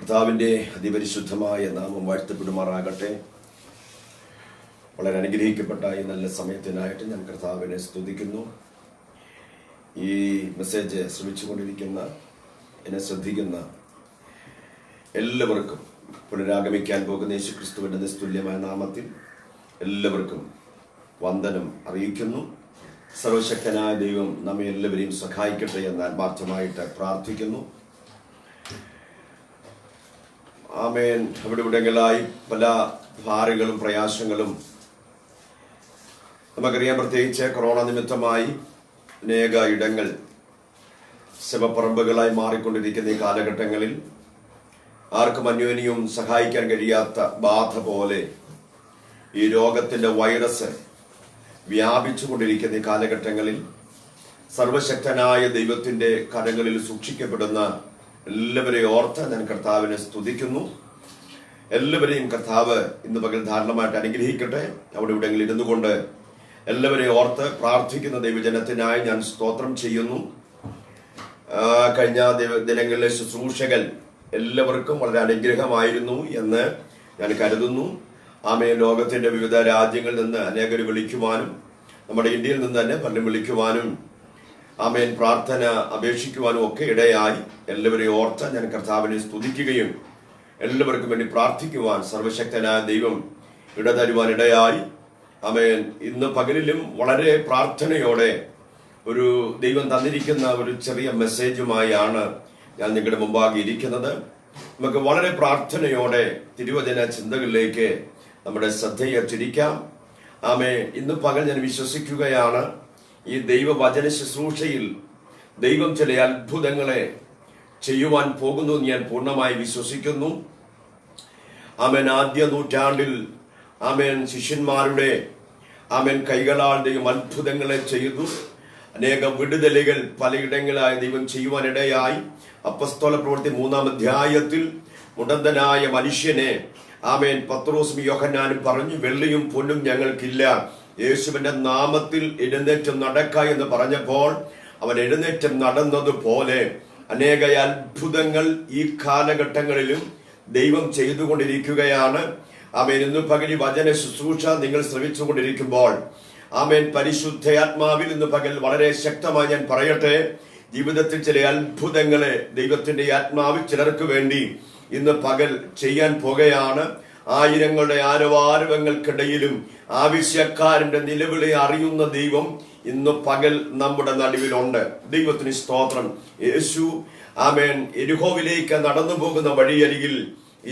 കർത്താവിൻ്റെ അതിപരിശുദ്ധമായ നാമം വാഴ്ത്തപ്പെടുമാറാകട്ടെ. വളരെ അനുഗ്രഹിക്കപ്പെട്ട ഈ നല്ല സമയത്തിനായിട്ട് ഞാൻ കർത്താവിനെ സ്തുതിക്കുന്നു. ഈ മെസ്സേജ് ശ്രമിച്ചുകൊണ്ടിരിക്കുന്ന, എന്നെ ശ്രദ്ധിക്കുന്ന എല്ലാവർക്കും പുനരാഗമിക്കാൻ പോകുന്ന യേശുക്രിസ്തുവിൻ്റെ നിസ്തുല്യമായ നാമത്തിൽ എല്ലാവർക്കും വന്ദനം അറിയിക്കുന്നു. സർവശക്തനായ ദൈവം നമ്മെ എല്ലാവരെയും സഹായിക്കട്ടെ എന്ന് ആത്മാർത്ഥമായിട്ട് പ്രാർത്ഥിക്കുന്നു. ആമേൻ. അവിടെ ഇവിടെങ്ങളായി പല ഭാരങ്ങളും പ്രയാസങ്ങളും നമുക്കറിയാം. പ്രത്യേകിച്ച് കൊറോണ നിമിത്തമായി അനേക ഇടങ്ങൾ ശവപ്പറമ്പുകളായി മാറിക്കൊണ്ടിരിക്കുന്ന ഈ കാലഘട്ടങ്ങളിൽ ആർക്കും അന്യോന്യവും സഹായിക്കാൻ കഴിയാത്ത ബാധ പോലെ ഈ രോഗത്തിന്റെ വൈറസ് വ്യാപിച്ചുകൊണ്ടിരിക്കുന്ന ഈ കാലഘട്ടങ്ങളിൽ സർവശക്തനായ ദൈവത്തിന്റെ കരങ്ങളിൽ സൂക്ഷിക്കപ്പെടുന്ന എല്ലാവരെയും ഓർത്ത് ഞാൻ കർത്താവിനെ സ്തുതിക്കുന്നു. എല്ലാവരെയും കർത്താവ് ഇന്ന് പകൽ ധാരാളമായിട്ട് അനുഗ്രഹിക്കട്ടെ. അവിടെ ഇവിടെങ്കിൽ ഇരുന്നു കൊണ്ട് എല്ലാവരെയും ഓർത്ത് പ്രാർത്ഥിക്കുന്ന ദൈവജനത്തിനായി ഞാൻ സ്തോത്രം ചെയ്യുന്നു. കഴിഞ്ഞ ദിനങ്ങളിലെ ശുശ്രൂഷകൾ എല്ലാവർക്കും വളരെ അനുഗ്രഹമായിരുന്നു എന്ന് ഞാൻ കരുതുന്നു. ആമേൻ. ലോകത്തിന്റെ വിവിധ രാജ്യങ്ങളിൽ നിന്ന് അനേകർ വിളിക്കുവാനും നമ്മുടെ ഇന്ത്യയിൽ നിന്ന് തന്നെ പലരും വിളിക്കുവാനും ആമേൻ പ്രാർത്ഥന അപേക്ഷിക്കുവാനും ഒക്കെ ഇടയായി. എല്ലാവരെയും ഓർത്ത് ഞാൻ കർത്താവിനെ സ്തുതിക്കുകയും എല്ലാവർക്കും വേണ്ടി പ്രാർത്ഥിക്കുവാൻ സർവശക്തനായ ദൈവം ഇടതരുവാൻ ഇടയായി. ആമേൻ. ഇന്ന് പകലിലും വളരെ പ്രാർത്ഥനയോടെ ഒരു ദൈവം തന്നിരിക്കുന്ന ഒരു ചെറിയ മെസ്സേജുമായാണ് ഞാൻ നിങ്ങളുടെ മുമ്പാകെ ഇരിക്കുന്നത്. നമുക്ക് വളരെ പ്രാർത്ഥനയോടെ തിരുവചന ചിന്തകളിലേക്ക് നമ്മുടെ ശ്രദ്ധയെ തിരിക്കാം. ആമേൻ. ഇന്ന് പകൽ ഞാൻ വിശ്വസിക്കുകയാണ്, ഈ ദൈവവചന ശുശ്രൂഷയിൽ ദൈവം ചില അത്ഭുതങ്ങളെ ചെയ്യുവാൻ പോകുന്നു എന്ന് ഞാൻ പൂർണ്ണമായി വിശ്വസിക്കുന്നു. ആമേൻ. ആദ്യ നൂറ്റാണ്ടിൽ ആമേൻ ശിഷ്യന്മാരുടെ ആമേൻ കൈകളാൽ ദൈവം അത്ഭുതങ്ങളെ ചെയ്തു. അനേക വിടുതലുകൾ പലയിടങ്ങളായി ദൈവം ചെയ്യുവാനിടയായി. അപ്പസ്തോല പ്രവൃത്തി 3-ാം അധ്യായത്തിൽ മുടന്തനായ മനുഷ്യനെ ആമേൻ പത്രോസും യോഹന്നാനും പറഞ്ഞു, വെള്ളിയും പൊന്നും ഞങ്ങൾക്കില്ല, യേശുവിന്റെ നാമത്തിൽ എഴുന്നേറ്റ് നടക്ക എന്ന് പറഞ്ഞപ്പോൾ അവൻ എഴുന്നേറ്റ് നടന്നതുപോലെ അനേക അത്ഭുതങ്ങൾ ഈ കാലഘട്ടങ്ങളിലും ദൈവം ചെയ്തുകൊണ്ടിരിക്കുകയാണ്. ആമേൻ. ഇന്ന് പകൽ വചന ശുശ്രൂഷ നിങ്ങൾ ശ്രമിച്ചുകൊണ്ടിരിക്കുമ്പോൾ ആമേൻ പരിശുദ്ധാത്മാവിൽ ഇന്ന് പകൽ വളരെ ശക്തമായി ഞാൻ പറയട്ടെ, ജീവിതത്തിൽ ചില അത്ഭുതങ്ങളെ ദൈവത്തിന്റെ ആത്മാവിൽ ചിലർക്ക് വേണ്ടി ഇന്ന് പകൽ ചെയ്യാൻ പോകുകയാണ്. ആയിരങ്ങളുടെ ആരവാരവങ്ങൾക്കിടയിലും ആവശ്യക്കാരന്റെ നിലവിളി അറിയുന്ന ദൈവം ഇന്ന് പകൽ നമ്മുടെ നടുവിലുണ്ട്. ദൈവത്തിന് സ്തോത്രം. യേശു ആമേൻ യെരിഹോവിലേക്ക് നടന്നു പോകുന്ന വഴിയരികിൽ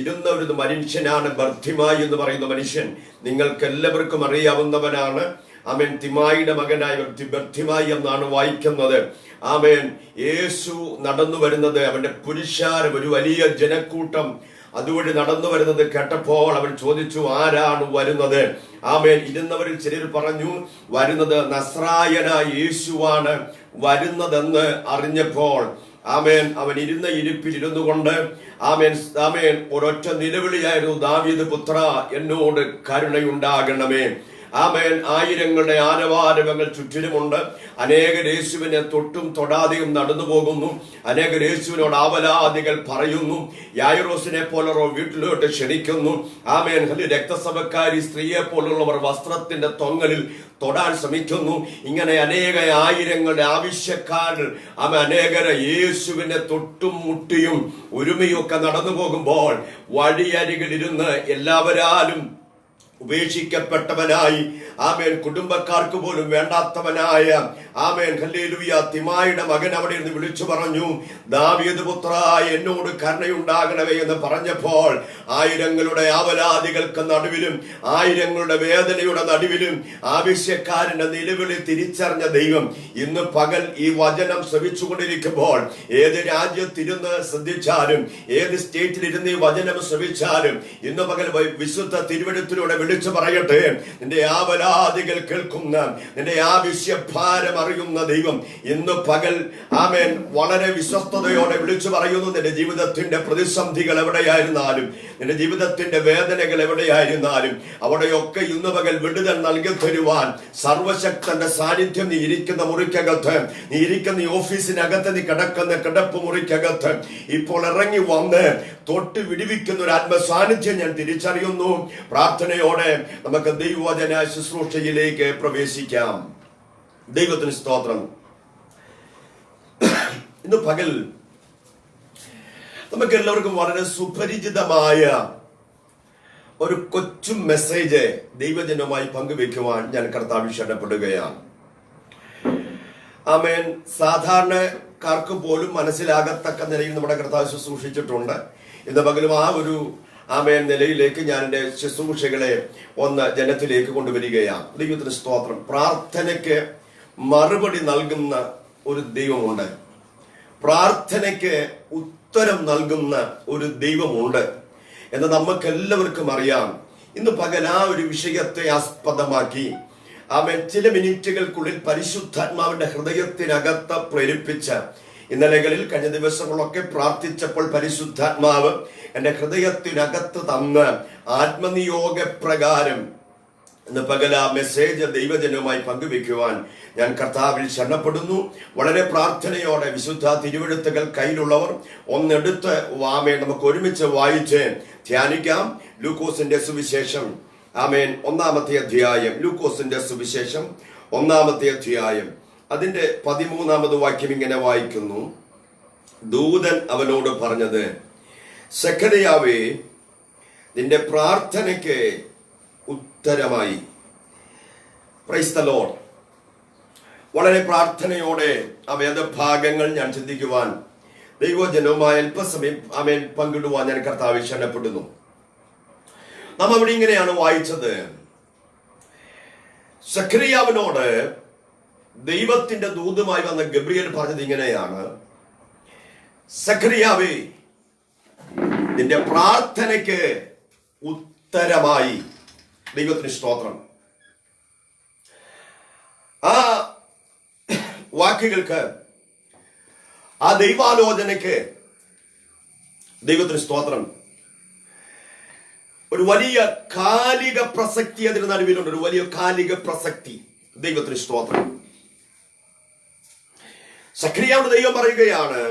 ഇരുന്ന ഒരു മനുഷ്യനാണ് ബർത്തിമായി എന്ന് പറയുന്ന മനുഷ്യൻ. നിങ്ങൾക്ക് എല്ലാവർക്കും അറിയാവുന്നവനാണ്. ആമേൻ. തിമായിയുടെ മകനായ വ്യക്തി ബർത്തിമായി എന്നാണ് വായിക്കുന്നത്. ആമേൻ. യേശു നടന്നു വരുന്നത്, അവന്റെ പുരുഷാരം, ഒരു വലിയ ജനക്കൂട്ടം അതുവഴി നടന്നു വരുന്നത് കേട്ടപ്പോൾ അവൻ ചോദിച്ചു, ആരാണ് വരുന്നത്? ആമേൻ. ഇരുന്നവരിൽ ചിലർ പറഞ്ഞു, വരുന്നത് നസ്രായനായ യേശുവാണ് വരുന്നതെന്ന് അറിഞ്ഞപ്പോൾ ആമേൻ അവൻ ഇരുന്ന ഇരിപ്പിൽ ഇരുന്നു കൊണ്ട് ആമേൻ ആമേൻ ഒരൊറ്റ നിലവിളിയായിരുന്നു, ദാവീദ് പുത്ര എന്നോട് കരുണയുണ്ടാകണമേ. ആമേൻ. ആയിരങ്ങളുടെ ആരവാരവങ്ങൾ ചുറ്റിലുമുണ്ട്. അനേകർ യേശുവിനെ തൊട്ടും തൊടാതെയും നടന്നു പോകുന്നു. അനേകർ യേശുവിനോട് ആവലാദികൾ പറയുന്നു. യായിറോസിനെ പോലുള്ളവർ വീട്ടിലോട്ട് ക്ഷണിക്കുന്നു. ആമേൻ. രക്തസഭക്കാരി സ്ത്രീയെ പോലുള്ളവർ വസ്ത്രത്തിന്റെ തൊങ്ങലിൽ തൊടാൻ ശ്രമിക്കുന്നു. ഇങ്ങനെ അനേക ആയിരങ്ങളുടെ ആവശ്യക്കാരൻ അനേകരെ യേശുവിനെ തൊട്ടും മുട്ടിയും ഒരുമയൊക്കെ നടന്നു പോകുമ്പോൾ വഴിയരികിലിരുന്ന് എല്ലാവരാലും ഉപേക്ഷിക്കപ്പെട്ടവനായി ആമേൻ കുടുംബക്കാർക്ക് പോലും വേണ്ടാത്തവനായ ആമേൻ ഹല്ലേലൂയ തിമായിയുടെ മകൻ അവിടെ നിന്ന് വിളിച്ചു പറഞ്ഞു, ദാവീദ് പുത്ര എന്നോട് കരുണയുണ്ടാകണമേ എന്ന് പറഞ്ഞപ്പോൾ ആയിരങ്ങളുടെ ആവലാദികൾക്ക് നടുവിലും ആയിരങ്ങളുടെ വേദനയുടെ നടുവിലും ആവശ്യക്കാരന്റെ നിലവിളി തിരിച്ചറിഞ്ഞ ദൈവം ഇന്ന് പകൽ ഈ വചനം ശ്രവിച്ചുകൊണ്ടിരിക്കുമ്പോൾ ഏത് രാജ്യത്തിരുന്ന് ശ്രദ്ധിച്ചാലും ഏത് സ്റ്റേറ്റിലിരുന്ന് ഈ വചനം ശ്രവിച്ചാലും ഇന്ന് പകൽ വിശുദ്ധ തിരുവെഴുത്തിലൂടെ വിളിച്ചു പറയട്ടെ, നിന്റെ ആവലാദികൾ കേൾക്കുന്ന, നിന്റെ ആവശ്യഭാരം അറിയുന്ന ദൈവം ഇന്ന് പകൽ ആമേൻ വളരെ വിശ്വസ്തയോടെ വിളിച്ചു പറയുന്നു. നിന്റെ ജീവിതത്തിന്റെ പ്രതിസന്ധികൾ എവിടെയായിരുന്നാലും, നിന്റെ ജീവിതത്തിന്റെ വേദനകൾ എവിടെയായിരുന്നാലും അവിടെയൊക്കെ ഇന്ന് പകൽ വിടുതൽ നൽകി തരുവാൻ സർവശക്തന്റെ സാന്നിധ്യം നീ ഇരിക്കുന്ന മുറിക്കകത്ത്, നീ ഇരിക്കുന്ന ഈ ഓഫീസിനകത്ത്, നീ കിടക്കുന്ന കിടപ്പ് മുറിക്കകത്ത് ഇപ്പോൾ ഇറങ്ങി വന്ന് തൊട്ട് വിടുവിക്കുന്ന ഒരു ആത്മസാന്നിധ്യം ഞാൻ തിരിച്ചറിയുന്നു. പ്രാർത്ഥനയോടെ നമുക്ക് ദൈവവചന ശുശ്രൂഷയിലേക്ക് പ്രവേശിക്കാം. ദൈവത്തിന് സ്തോത്രം. ഇന്ന് പകൽ നമുക്ക് എല്ലാവർക്കും വളരെ സുപരിചിതമായ ഒരു കൊച്ചു മെസ്സേജ് ദൈവജനവുമായി പങ്കുവെക്കുവാൻ ഞാൻ കർത്താവിൽ ക്ഷണപ്പെടുകയാണ്. ആമേൻ. സാധാരണക്കാർക്ക് പോലും മനസ്സിലാകത്തക്ക നിലയിൽ നമ്മുടെ കർത്താവ് ശുശ്രൂഷിച്ചിട്ടുണ്ട്. ഇന്ന് പകലും ആ ഒരു നിലയിലേക്ക് ഞാൻ എൻ്റെ ശുശ്രൂഷകളെ ഒന്ന് ജനത്തിലേക്ക് കൊണ്ടുവരികയാണ്. ദൈവത്തിന് സ്തോത്രം. പ്രാർത്ഥനയ്ക്ക് മറുപടി നൽകുന്ന ഒരു ദൈവമുണ്ട്. പ്രാർത്ഥനയ്ക്ക് ഉത്തരം നൽകുന്ന ഒരു ദൈവമുണ്ട് എന്ന് നമുക്കെല്ലാവർക്കും അറിയാം. ഇന്ന് പകൽ ആ ഒരു വിഷയത്തെ ആസ്പദമാക്കി ചില മിനിറ്റുകൾക്കുള്ളിൽ പരിശുദ്ധാത്മാവിന്റെ ഹൃദയത്തിനകത്ത് പ്രേരിപ്പിച്ച ഇന്നലകളിൽ കഴിഞ്ഞ ദിവസങ്ങളൊക്കെ പ്രാർത്ഥിച്ചപ്പോൾ പരിശുദ്ധാത്മാവ് എൻ്റെ ഹൃദയത്തിനകത്ത് തന്ന ആത്മനിയോഗ പ്രകാരം ഇന്ന് പകൽ ആ മെസ്സേജ് ദൈവജനവുമായി പങ്കുവെക്കുവാൻ ഞാൻ കർത്താവിൽ ശരണപ്പെടുന്നു. വളരെ പ്രാർത്ഥനയോടെ വിശുദ്ധ തിരുവെഴുത്തുകൾ കയ്യിലുള്ളവർ ഒന്നെടുത്ത് നമുക്ക് ഒരുമിച്ച് വായിച്ച് ധ്യാനിക്കാം. ലൂക്കോസിന്റെ സുവിശേഷം ഒന്നാമത്തെ അധ്യായം. ലൂക്കോസിന്റെ സുവിശേഷം ഒന്നാമത്തെ അധ്യായം അതിന്റെ 13-ാമത് വാക്യം ഇങ്ങനെ വായിക്കുന്നു. ദൂതൻ അവനോട് പറഞ്ഞത്, സഖറിയാവേ, നിന്റെ പ്രാർത്ഥനയ്ക്ക് ഉത്തരമായി. Praise the Lord. വളരെ പ്രാർത്ഥനയോടെ ആ വേദഭാഗങ്ങൾ ഞാൻ ചിന്തിക്കുവാൻ ദൈവജനവുമായി അല്പസമയം പങ്കിടുവാൻ ഞാൻ കർത്താവിൽ ക്ഷണപ്പെടുന്നു. നാം അവിടെ ഇങ്ങനെയാണ് വായിച്ചത്. സഖറിയാവിനോട് ദൈവത്തിന്റെ ദൂതുമായി വന്ന ഗബ്രിയേൽ പറഞ്ഞത് ഇങ്ങനെയാണ്, സഖറിയാവേ, നിന്റെ പ്രാർത്ഥനയ്ക്ക് ഉത്തരമായി. ദൈവത്തിന് സ്തോത്രം. ആ വാക്കുകൾക്ക്, ആ ദൈവാലോചനയ്ക്ക് ദൈവത്തിന് സ്തോത്രം, ഒരു വലിയ കാലിക പ്രസക്തി അതിന് നടുവിലുണ്ട്. ഒരു വലിയ കാലിക പ്രസക്തി. ദൈവത്തിന് സ്തോത്രം. സഖറിയാവിനോട് ദൈവം പറയുകയാണ്,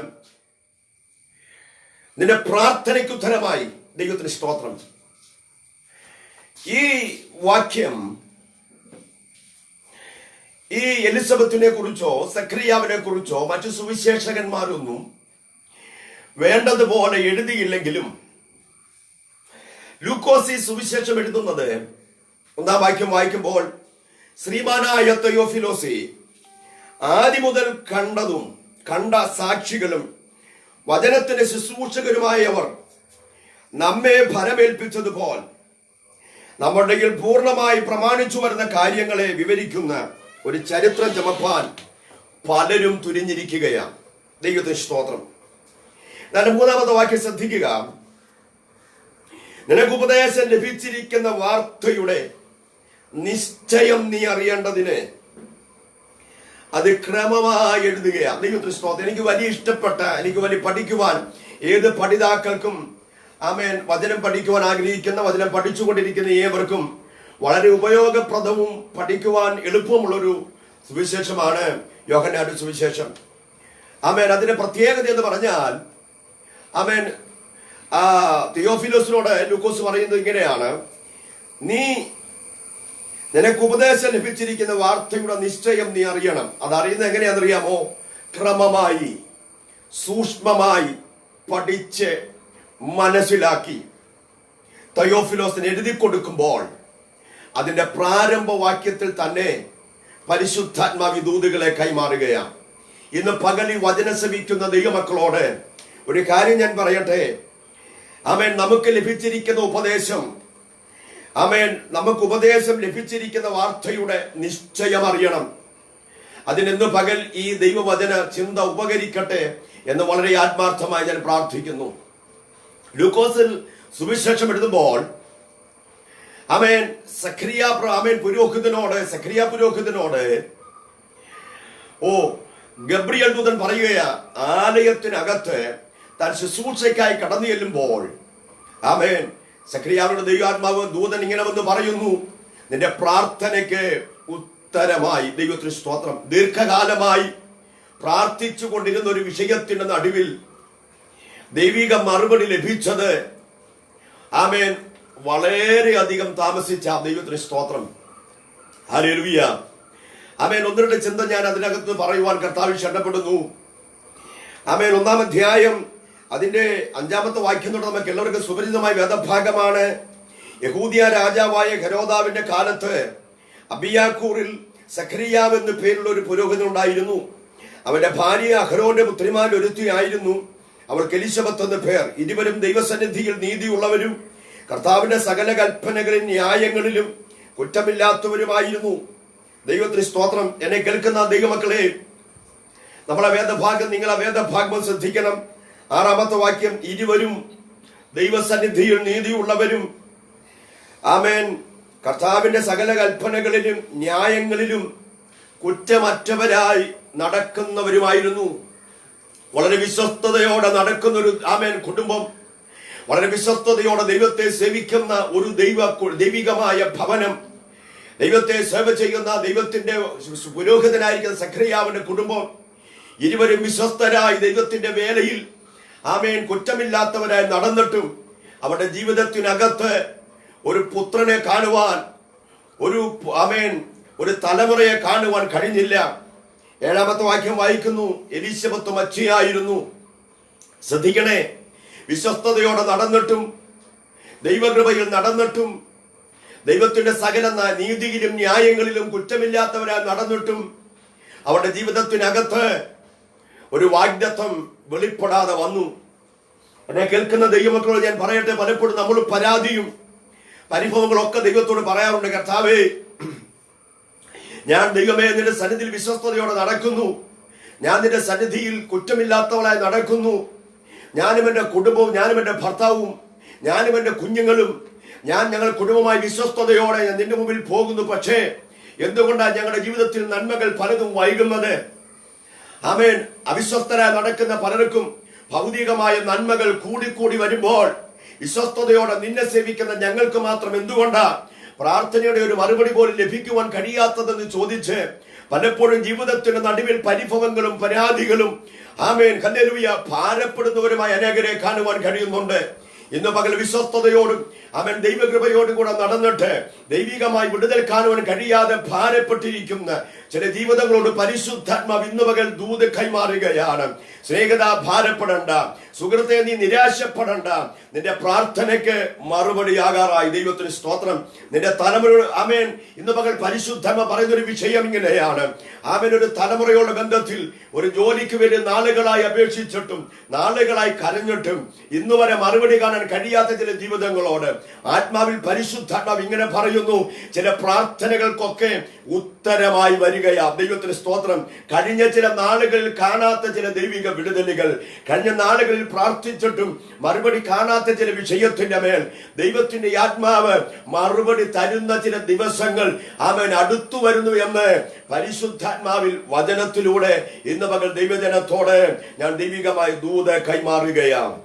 നിന്റെ പ്രാർത്ഥനയ്ക്ക് ഉത്തരമായി. ദൈവത്തിന് സ്തോത്രം. ഈ വാക്യം ഈ എലിസബത്തിനെ കുറിച്ചോ സഖറിയാവിനെ കുറിച്ചോ മറ്റു സുവിശേഷകന്മാരൊന്നും വേണ്ടതുപോലെ എഴുതിയില്ലെങ്കിലും ലൂക്കോസ് ഈ സുവിശേഷം എഴുതുന്നത് ഒന്നാം വാക്യം വായിക്കുമ്പോൾ, ശ്രീമാനായ തെയോഫിലോസേ, ആദ്യം മുതൽ കണ്ട സാക്ഷികളും വചനത്തിന്റെ ശുശ്രൂഷകരുമായവർ നമ്മെ ഫലമേൽപ്പിച്ചതുപോൽ നമ്മുടെ പൂർണ്ണമായി പ്രമാണിച്ചു വരുന്ന കാര്യങ്ങളെ വിവരിക്കുന്ന ഒരു ചരിത്രം ചമപ്പാൻ പലരും തുനിഞ്ഞിരിക്കുകയാണ്. ദൈവത്തിന് സ്തോത്രം. ഞാൻ 3-ാമത്തെ വാക്യം ശ്രദ്ധിക്കുക. നിനക്ക് ഉപദേശം ലഭിച്ചിരിക്കുന്ന വാർത്തയുടെ നിശ്ചയം നീ അറിയേണ്ടതിന് അത് ക്രമമായി എഴുതുകയാണ്. ദൈവത്തിന് സ്തോത്രം. എനിക്ക് വലിയ ഇഷ്ടപ്പെട്ട, എനിക്ക് വലിയ പഠിക്കുവാൻ, ഏത് പഠിതാക്കൾക്കും വചനം പഠിക്കുവാൻ ആഗ്രഹിക്കുന്ന, വചനം പഠിച്ചുകൊണ്ടിരിക്കുന്ന ഏവർക്കും വളരെ ഉപയോഗപ്രദവും പഠിക്കുവാൻ എളുപ്പമുള്ളൊരു സുവിശേഷമാണ് യോഹന്നാന്റെ സുവിശേഷം. അതിന്റെ പ്രത്യേകത എന്ന് പറഞ്ഞാൽ തിയോഫിലോസിനോട് ലൂക്കോസ് പറയുന്നത് ഇങ്ങനെയാണ്, നിനക്ക് ഉപദേശം ലഭിച്ചിരിക്കുന്ന വാർത്തയുടെ നിശ്ചയം നീ അറിയണം. അതറിയുന്നത് എങ്ങനെയാണെന്നറിയാമോ? ക്രമമായി, സൂക്ഷ്മമായി പഠിച്ച് മനസ്സിലാക്കി തിയോഫിലോസിന് എഴുതി കൊടുക്കുമ്പോൾ അതിന്റെ പ്രാരംഭ വാക്യത്തിൽ തന്നെ പരിശുദ്ധാത്മാവി ദൂതുകളെ കൈമാറുകയാണ്. ഇന്ന് പകൽ ഈ വചനം ശ്രവിക്കുന്ന ദൈവമക്കളോട് ഒരു കാര്യം ഞാൻ പറയട്ടെ. നമുക്ക് ലഭിച്ചിരിക്കുന്ന ഉപദേശം, നമുക്ക് ഉപദേശം ലഭിച്ചിരിക്കുന്ന വാർത്തയുടെ നിശ്ചയം അറിയണം. അതിനെന്ന് പകൽ ഈ ദൈവവചന ചിന്ത ഉപകരിക്കട്ടെ എന്ന് വളരെ ആത്മാർത്ഥമായി ഞാൻ പ്രാർത്ഥിക്കുന്നു. ലൂക്കോസിൽ സുവിശേഷം എഴുതുമ്പോൾ സഖറിയ പുരോഹിതനോട് ഗബ്രിയേൽ ദൂതൻ പറയുകയാ, ആലയത്തിനകത്ത് താൻ ശുശ്രൂഷയ്ക്കായി കടന്നു ചെല്ലുമ്പോൾ സഖറിയാവിന്റെ ദൈവാത്മാവ് ദൂതൻ ഇങ്ങനെ വന്ന് പറയുന്നു, നിന്റെ പ്രാർത്ഥനയ്ക്ക് ഉത്തരമായി. ദൈവത്തിന് സ്തോത്രം. ദീർഘകാലമായി പ്രാർത്ഥിച്ചു കൊണ്ടിരുന്ന ഒരു വിഷയത്തിന്റെ നടുവിൽ ദൈവിക മറുപടി ലഭിച്ചത് ആമേൻ വളരെയധികം താമസിച്ച ദൈവത്തിന് സ്തോത്രം. ഹല്ലേലൂയ. ആമേൻ. ഒന്ന് രണ്ട് ചിന്ത ഞാൻ അതിനകത്ത് പറയുവാൻ കർത്താവിൽ ക്ഷണപ്പെടുന്നു. ആമേൻ. 1-ാം അധ്യായം അതിന്റെ 5-ാമത്തെ വാക്യം തൊട്ട് നമുക്ക് എല്ലാവർക്കും സുപരിചിതമായ വേദഭാഗമാണ്. യഹൂദിയ രാജാവായ ഹെരോദാവിന്റെ കാലത്ത് അബിയാക്കൂറിൽ സഖറിയാവ് എന്നു പേരുള്ള ഒരു പുരോഹിതൻ ഉണ്ടായിരുന്നു. അവന്റെ ഭാര്യ അഹരോന്റെ പുത്രിമാരിൽ ഒരുത്തിയായിരുന്നു. അവൾക്ക് എലിശബത്ത് എന്ന പേർ. ഇരുവരും ദൈവസന്നിധിയിൽ നീതിയുള്ളവരും കർത്താവിന്റെ സകല കൽപ്പനകളിലും ന്യായങ്ങളിലും കുറ്റമില്ലാത്തവരുമായിരുന്നു. ദൈവത്തിന് സ്തോത്രം. എന്നെ കേൾക്കുന്ന ദൈവമക്കളെ, നമ്മളെ വേദഭാഗം, നിങ്ങളെ വേദഭാഗം ശ്രദ്ധിക്കണം. 6-ാമത്തെ വാക്യം, ഇരുവരും ദൈവസന്നിധിയിൽ നീതിയുള്ളവരും ആമേൻ കർത്താവിന്റെ സകല കൽപ്പനകളിലും ന്യായങ്ങളിലും കുറ്റമറ്റവരായി നടക്കുന്നവരുമായിരുന്നു. വളരെ വിശ്വസ്തയോടെ നടക്കുന്ന ഒരു ആമേൻ കുടുംബം, വളരെ വിശ്വസ്തയോടെ ദൈവത്തെ സേവിക്കുന്ന ഒരു ദൈവികമായ ഭവനം, ദൈവത്തെ സേവ ചെയ്യുന്ന ദൈവത്തിന്റെ പുരോഹിതനായിരിക്കുന്ന സഖറിയാവിന്റെ കുടുംബം, ഇരുവരും വിശ്വസ്തരായി ദൈവത്തിന്റെ വേലയിൽ ആമേൻ കുറ്റമില്ലാത്തവരായി നടന്നിട്ടും അവരുടെ ജീവിതത്തിനകത്ത് ഒരു പുത്രനെ കാണുവാൻ, ഒരു തലമുറയെ കാണുവാൻ കഴിഞ്ഞില്ല. 7-ാമത്തെ വാക്യം വായിക്കുന്നു, എലിശബത്ത് മച്ചിയായിരുന്നു. ശ്രദ്ധിക്കണേ, വിശ്വസ്തയോടെ നടന്നിട്ടും ദൈവകൃപയിൽ നടന്നിട്ടും ദൈവത്തിന്റെ സകല നീതിയിലും ന്യായങ്ങളിലും കുറ്റമില്ലാത്തവരായി നടന്നിട്ടും അവരുടെ ജീവിതത്തിനകത്ത് ഒരു വാഗ്ദത്തം വെളിപ്പെടാതെ വന്നു. എന്നെ കേൾക്കുന്ന ദൈവമക്കളോട് ഞാൻ പറയട്ടെ, പലപ്പോഴും നമ്മൾ പരാതിയും പരിഭവങ്ങളൊക്കെ ദൈവത്തോട് പറയാറുണ്ട്. കർത്താവേ, ഞാൻ ദൈവമേ നിന്റെ സന്നിധിയിൽ വിശ്വസ്തയോടെ നടക്കുന്നു, ഞാൻ നിന്റെ സന്നിധിയിൽ കുറ്റമില്ലാത്തവളായി നടക്കുന്നു, ഞാനും എൻ്റെ കുടുംബവും, ഞാനും എൻ്റെ ഭർത്താവും, ഞാനും എൻ്റെ കുഞ്ഞുങ്ങളും, ഞങ്ങൾ കുടുംബമായി വിശ്വസ്തയോടെ ഞാൻ നിന്റെ മുമ്പിൽ പോകുന്നു. പക്ഷേ എന്തുകൊണ്ടാണ് ഞങ്ങളുടെ ജീവിതത്തിൽ നന്മകൾ പലതും വൈകുന്നത്? ആമേൻ. അവിശ്വസ്തരായി നടക്കുന്ന പലർക്കും ഭൗതികമായ നന്മകൾ കൂടിക്കൂടി വരുമ്പോൾ വിശ്വസ്തയോടെ നിന്നെ സേവിക്കുന്ന ഞങ്ങൾക്ക് മാത്രം എന്തുകൊണ്ടാ പ്രാർത്ഥനയുടെ ഒരു മറുപടി പോലും ലഭിക്കുവാൻ കഴിയാത്തതെന്ന് ചോദിച്ച് പലപ്പോഴും ജീവിതത്തിന്റെ നടുവിൽ പരിഭവങ്ങളും പരാതികളും ആമേൻ ഹല്ലേലൂയ ഭാരപ്പെടുന്നവരുമായി അനേകരെ കാണുവാൻ കഴിയുന്നുണ്ട്. ഇന്ന് പകൽ വിശ്വസ്തയോടും അവൻ ദൈവകൃപയോടും കൂടെ നടന്നിട്ട് ദൈവികമായി വിടുതൽ കാണുവാൻ കഴിയാതെ ഭാരപ്പെട്ടിരിക്കുന്ന ചില ജീവിതങ്ങളോട് പരിശുദ്ധാത്മാവ് ഇന്ന് പകൽ ദൂത് കൈമാറുകയാണ്. സ്നേഹിതാ, ഭാരപ്പെടണ്ട, സുഹൃത്തെ നീ നിരാശപ്പെടണ്ട. നിന്റെ പ്രാർത്ഥനയ്ക്ക് മറുപടിയാകാറായി. ദൈവത്തിന് സ്തോത്രം. നിന്റെ തലമുറ ആമേൻ ഇന്ന് പകൽ പരിശുദ്ധാത്മ പറയുന്നൊരു വിഷയം ഇങ്ങനെയാണ്. ആമേൻ, ഒരു തലമുറയുടെ ബന്ധത്തിൽ ഒരു ജോലിക്ക് വേണ്ടി നാളുകളായി അപേക്ഷിച്ചിട്ടും നാളുകളായി കരഞ്ഞിട്ടും ഇന്ന് വരെ മറുപടി കാണാൻ കഴിയാത്ത ചില ജീവിതങ്ങളോട് ആത്മാവിൽ പരിശുദ്ധാത്മാവ് ഇങ്ങനെ പറയുന്നു, ചില പ്രാർത്ഥനകൾക്കൊക്കെ ഉത്തരമായി വരികയാ. ദൈവത്തിന് സ്തോത്രം. കഴിഞ്ഞ ചില നാളുകളിൽ കാണാത്ത ചില ദൈവിക വിടുതലുകൾ, കഴിഞ്ഞ നാളുകളിൽ പ്രാർത്ഥിച്ചിട്ടും മറുപടി കാണാത്ത ചില വിഷയത്തിന്റെ മേൽ ദൈവത്തിന്റെ ആത്മാവ് മറുപടി തരുന്ന ചില ദിവസങ്ങൾ അവൻ അടുത്തു വരുന്നു എന്ന് പരിശുദ്ധാത്മാവിൽ വചനത്തിലൂടെ ഇന്ന് പകൽ ദൈവജനത്തോട് ഞാൻ ദൈവികമായി ദൂത് കൈമാറുകയാണ്.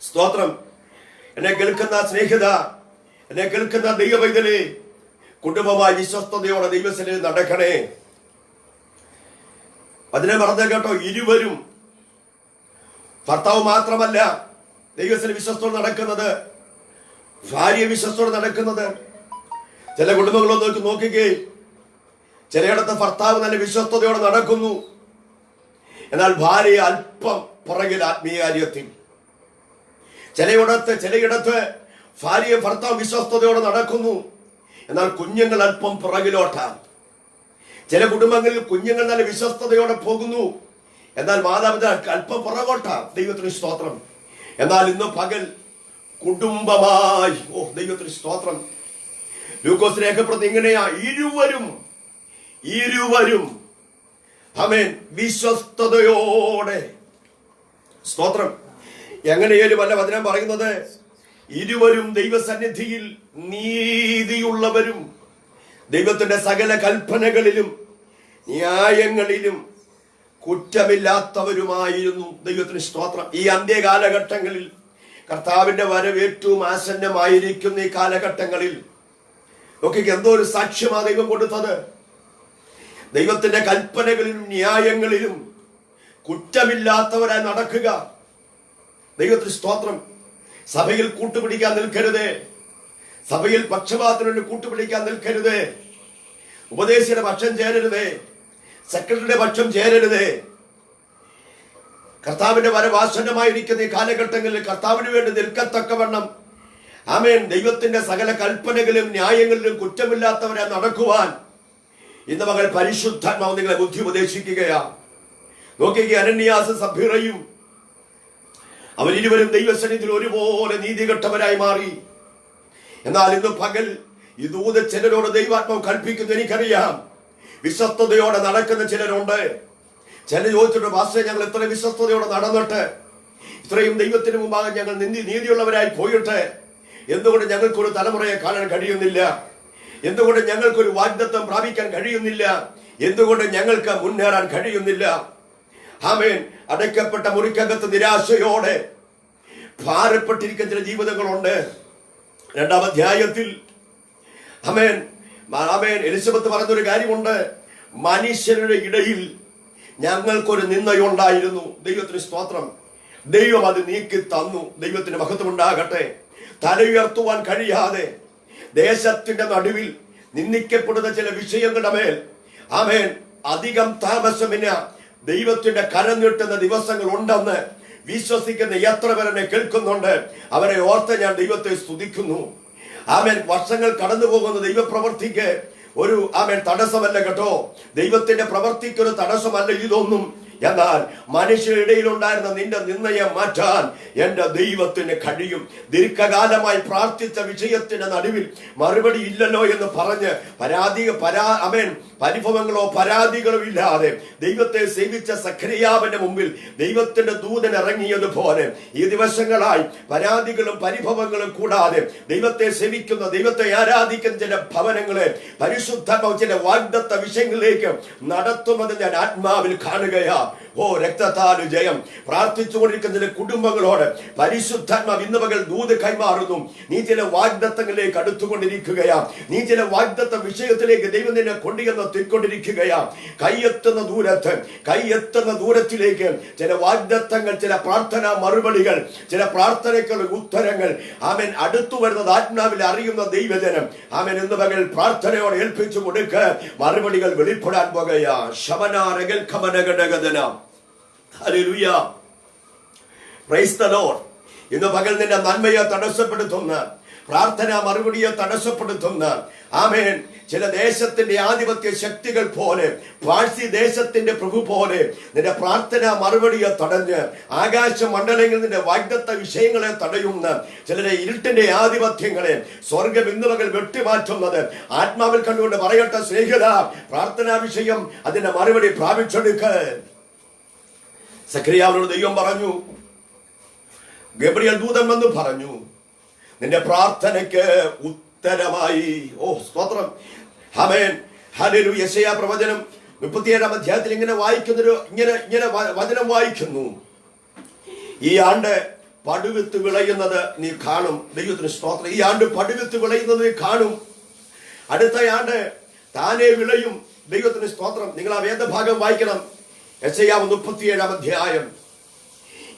സ്തോത്രം. എന്നെ കേൾക്കുന്ന സ്നേഹിത, എന്നെ കേൾക്കുന്ന ദൈവവൈതലേ, കുടുംബമായി വിശ്വസ്തയോടെ ദൈവസന്നിധിയിൽ നടക്കണേ. അതിനെ മറന്നു കേട്ടോ, ഇരുവരും ഭർത്താവ് മാത്രമല്ല ദൈവസന്നിധിയിൽ വിശ്വസ്തയോടെ നടക്കുന്നത്, ഭാര്യ വിശ്വസ്തയോടെ നടക്കുന്നത്. ചില കുടുംബങ്ങളൊന്നും നോക്കിക്കേ, ചിലയിടത്ത് ഭർത്താവ് നല്ല വിശ്വസ്തയോടെ നടക്കുന്നു, എന്നാൽ ഭാര്യ അല്പം പുറകിൽ ആത്മീയ കാര്യത്തിൽ. ചിലയിടത്ത് ഭാര്യ ഭർത്താവ് വിശ്വസ്തയോടെ നടക്കുന്നു, എന്നാൽ കുഞ്ഞുങ്ങൾ അല്പം പുറകിലോട്ടാണ്. ചില കുടുംബങ്ങളിൽ കുഞ്ഞുങ്ങൾ നല്ല വിശ്വസ്തയോടെ പോകുന്നു, എന്നാൽ മാതാപിതാക്കൾ അല്പം പുറകോട്ടാണ്. ദൈവത്തിന് സ്തോത്രം. എന്നാൽ ഇന്ന് പകൽ കുടുംബമായി, ദൈവത്തിന് സ്തോത്രം, ലൂക്കോസ് രേഖപ്പെടുത്തി ഇങ്ങനെയാ, ഇരുവരും ആമേൻ വിശ്വസ്തയോടെ. സ്തോത്രം. എങ്ങനെയാലും അല്ല വചനം പറയുന്നത്, ഇരുവരും ദൈവസന്നിധിയിൽ നീതിയുള്ളവരും ദൈവത്തിന്റെ സകല കൽപ്പനകളിലും ന്യായങ്ങളിലും കുറ്റമില്ലാത്തവരുമായിരുന്നു. ദൈവത്തിന് സ്തോത്രം. ഈ അന്ത്യകാലഘട്ടങ്ങളിൽ കർത്താവിന്റെ വരവ് ഏറ്റവും ആസന്നമായിരിക്കുന്ന ഈ കാലഘട്ടങ്ങളിൽ ഒക്കെ എന്തോ ഒരു സാക്ഷ്യമാ ദൈവം കൊടുത്തത്. ദൈവത്തിന്റെ കൽപ്പനകളിലും ന്യായങ്ങളിലും കുറ്റമില്ലാത്തവരായി നടക്കുക. ദൈവത്തിന് സ്തോത്രം. സഭയിൽ കൂട്ടുപിടിക്കാൻ നിൽക്കരുത്. സഭയിൽ പക്ഷപാതത്തിന് കൂട്ടുപിടിക്കാൻ നിൽക്കരുത്. ഉപദേശിയുടെ പക്ഷം ചേരരുത്. സെക്രട്ടറിയുടെ പക്ഷം ചേരരുത്. കർത്താവിന്റെ വരവാസന്നമായിരിക്കുന്ന ഈ കാലഘട്ടങ്ങളിൽ കർത്താവിന് വേണ്ടി നിൽക്കത്തക്കവണ്ണം ആമേൻ ദൈവത്തിന്റെ സകല കൽപ്പനകളിലും ന്യായങ്ങളിലും കുറ്റമില്ലാത്തവരെ നടക്കുവാൻ ഇന്ന് മകൾ പരിശുദ്ധാത്മാവ് നിങ്ങളെ ബുദ്ധി ഉപദേശിക്കുകയാണ്. നോക്കിക്കുക, അനന്യാസ് സഫീറയും അവരിരുവരും ദൈവസന്നിധിയിൽ ഒരുപോലെ നീതികെട്ടവരായി മാറി. എന്നാൽ ഇന്ന് പകൽ ഈ ദൂത ചിലരോട് ദൈവാത്മാവ് കൽപ്പിക്കുന്നു. എനിക്കറിയാം, വിശ്വസ്തയോടെ നടക്കുന്ന ചിലരുണ്ട്. ചില ചോദിച്ചിട്ട് പാസ്റ്റർ, ഞങ്ങൾ ഇത്ര വിശ്വസ്തയോടെ നടന്നിട്ട്, ഇത്രയും ദൈവത്തിന് മുമ്പാകെ ഞങ്ങൾ നീതിയുള്ളവരായി പോയിട്ട് എന്തുകൊണ്ട് ഞങ്ങൾക്കൊരു തലമുറയെ കാണാൻ കഴിയുന്നില്ല? എന്തുകൊണ്ട് ഞങ്ങൾക്കൊരു വാഗ്ദത്തം പ്രാപിക്കാൻ കഴിയുന്നില്ല? എന്തുകൊണ്ട് ഞങ്ങൾക്ക് മുന്നേറാൻ കഴിയുന്നില്ല? ആമേൻ. അടയ്ക്കപ്പെട്ട മുറിക്കകത്ത് നിരാശയോടെ ഭാരപ്പെട്ടിരിക്കുന്ന ചില ജീവിതങ്ങളുണ്ട്. 2-ാം അധ്യായത്തിൽ ആമേൻ ആമേൻ എലിസബത്ത് പറഞ്ഞൊരു കാര്യമുണ്ട്. മനുഷ്യരുടെ ഇടയിൽ ഞങ്ങൾക്കൊരു നിന്ദയുണ്ടായിരുന്നു. ദൈവത്തിന് സ്തോത്രം. ദൈവം അത് നീക്കി തന്നു. ദൈവത്തിന് മഹത്വം ഉണ്ടാകട്ടെ. തലയുയർത്തുവാൻ കഴിയാതെ ദേശത്തിന്റെ നടുവിൽ നിന്ദിക്കപ്പെടുന്ന ചില വിഷയങ്ങളുടെ മേൽ ആമേൻ അധികം താമസമില്ല ദൈവത്തിന്റെ കരം നീട്ടുന്ന ദിവസങ്ങൾ ഉണ്ടെന്ന് വിശ്വസിക്കുന്ന എത്ര പേരെന്നെ കേൾക്കുന്നുണ്ട്? അവരെ ഓർത്ത് ഞാൻ ദൈവത്തെ സ്തുതിക്കുന്നു. ആമേൻ. വർഷങ്ങൾ കടന്നു പോകുന്ന ദൈവപ്രവർത്തിക്ക് ഒരു ആമേൻ തടസ്സമല്ല കേട്ടോ. ദൈവത്തിന്റെ പ്രവർത്തിക്കൊരു തടസ്സമല്ല ഇതൊന്നും. എന്നാൽ മനുഷ്യരുടെ ഇടയിലുണ്ടായിരുന്ന നിന്റെ നിർണയം മാറ്റാൻ എന്റെ ദൈവത്തിന് കഴിയും. ദീർഘകാലമായി പ്രാർത്ഥിച്ച വിഷയത്തിന്റെ നടുവിൽ മറുപടി ഇല്ലല്ലോ എന്ന് പറഞ്ഞ് പരിഭവങ്ങളോ പരാതികളോ ഇല്ലാതെ ദൈവത്തെ സേവിച്ച സഖരിയാവിന്റെ മുമ്പിൽ ദൈവത്തിന്റെ ദൂതൻ ഇറങ്ങിയതുപോലെ ഈ ദിവസങ്ങളായി പരാതികളും പരിഭവങ്ങളും കൂടാതെ ദൈവത്തെ സേവിക്കുന്ന, ദൈവത്തെ ആരാധിക്കുന്ന ചില ഭവനങ്ങളെ പരിശുദ്ധാത്മാവ് ചില വാഗ്ദത്ത വിഷയങ്ങളിലേക്ക് നടത്തുമെന്ന് ഞാൻ ആത്മാവിൽ കാണുകയാ. ഓ രക്തത്താലു ജയം. പ്രാർത്ഥിച്ചുകൊണ്ടിരിക്കുന്ന ചില കുടുംബങ്ങളോട് പരിശുദ്ധാത്മാവ് ഇന്ന് പകൽ ദൂത് കൈമാറുന്നു. നീ ചില വാഗ്ദത്തങ്ങളിലേക്ക് അടുത്തുകൊണ്ടിരിക്കുകയാ. നീ ചില വാഗ്ദത്ത വിഷയത്തിലേക്ക് ദൈവം നിന്നെ കൊണ്ടുവന്നെത്തിക്കൊണ്ടിരിക്കുകയാ. കൈയെത്തുന്ന ദൂരത്തിലേക്ക് ചില വാഗ്ദത്തങ്ങൾ, ചില പ്രാർത്ഥനാ മറുപടികൾ, ചില പ്രാർത്ഥനയ്ക്കുള്ള ഉത്തരങ്ങൾ ആമേൻ അടുത്തു വരുന്നത് ആത്മാവിൽ അറിയുന്ന ദൈവജനം ആമേൻ ഇന്ന് പകൽ പ്രാർത്ഥനയോടെ ഏൽപ്പിച്ചു കൊടുക്ക. മറുപടികൾ വെളിപ്പെടാൻ പോകുകയാ. ശമനാരകൽ ഖമനഗടഗദന. ഹല്ലേലൂയ. Price the Lord. ഇന്ന് പകൽ നിന്റെ നന്മയെ തടസ്സപ്പെടുത്തുന്ന, പ്രാർത്ഥന മറുപടിയെ തടസ്സപ്പെടുത്തുന്ന ആമേൻ ചില ദേശത്തിന്റെ ആധിപത്യ ശക്തികൾ പോലെ, പാഴ്സി ദേശത്തിന്റെ പ്രഭു പോലെ നിന്റെ പ്രാർത്ഥന മറുപടിയെ തടഞ്ഞ് ആകാശ മണ്ഡലങ്ങളിൽ നിന്റെ വാഗ്ദത്ത വിഷയങ്ങളെ തടയുന്ന ചിലരെ ഇരുട്ടിന്റെ ആധിപത്യങ്ങളെ സ്വർഗം ഇന്ന് പകൽ വെട്ടിമാറ്റുന്നത് ആത്മാവിൽ കണ്ടുകൊണ്ട് പറയട്ടെ, സ്നേഹിത, പ്രാർത്ഥനാ വിഷയം അതിന്റെ മറുപടി പ്രാപിച്ചെടുക്ക. സഖരിയാവിനോട് ദൈവം പറഞ്ഞു, ഗബ്രിയേൽ ദൂതൻ വന്ന് പറഞ്ഞു, നിന്റെ പ്രാർത്ഥനയ്ക്ക് ഉത്തരമായി. ഓ സ്തോത്രം. ആമേൻ. ഹല്ലേലൂയ. യെശയ്യാ പ്രവചനം 37-ാം അധ്യായത്തിൽ ഇങ്ങനെ വചനം വായിക്കുന്നു. ഈ ആണ്ട് പടുവിത്ത് വിളയുന്നത് നീ കാണും. ദൈവത്തിന് സ്തോത്രം. ഈ ആണ്ട് പടുവിത്ത് വിളയുന്നത് നീ കാണും. അടുത്ത ആണ്ട് താനേ വിളയും. ദൈവത്തിന് സ്തോത്രം. നിങ്ങൾ ആ വേദഭാഗം വായിക്കണം. യെശയ്യാ 37-ാം അധ്യായം.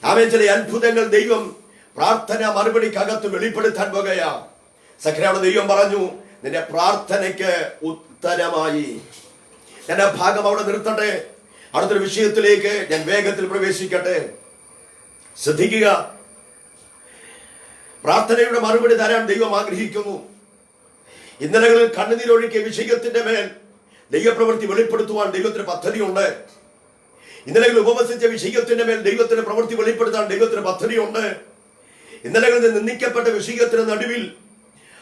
ആമേൻ. ചില അത്ഭുതങ്ങൾ ദൈവം പ്രാർത്ഥന മറുപടിക്കകത്ത് വെളിപ്പെടുത്താൻ പോകുകയാ. സഖരിയാവോട് ദൈവം പറഞ്ഞു, നിന്റെ പ്രാർത്ഥനയ്ക്ക് ഉത്തരമായി. ഞാൻ ആ ഭാഗം അവിടെ നിർത്തട്ടെ. അടുത്തൊരു വിഷയത്തിലേക്ക് ഞാൻ വേഗത്തിൽ പ്രവേശിക്കട്ടെ. ശ്രദ്ധിക്കുക. പ്രാർത്ഥനയുടെ മറുപടി തരാൻ ദൈവം ആഗ്രഹിക്കുന്നു. ഇന്നലകളിൽ കണ്ണുനീരൊഴുക്കിയ വിഷയത്തിന്റെ മേൽ ദൈവപ്രവൃത്തി വെളിപ്പെടുത്തുവാൻ ദൈവത്തിന് പദ്ധതിയുണ്ട്. ഇന്നലകളിൽ ഉപവസിച്ച വിഷയത്തിന്റെ മേൽ ദൈവത്തിന്റെ പ്രവൃത്തി വെളിപ്പെടുത്താൻ ദൈവത്തിന് പദ്ധതിയുണ്ട്. ഇന്നലകളിൽ നിന്ദിക്കപ്പെട്ട വിഷയത്തിന് നടുവിൽ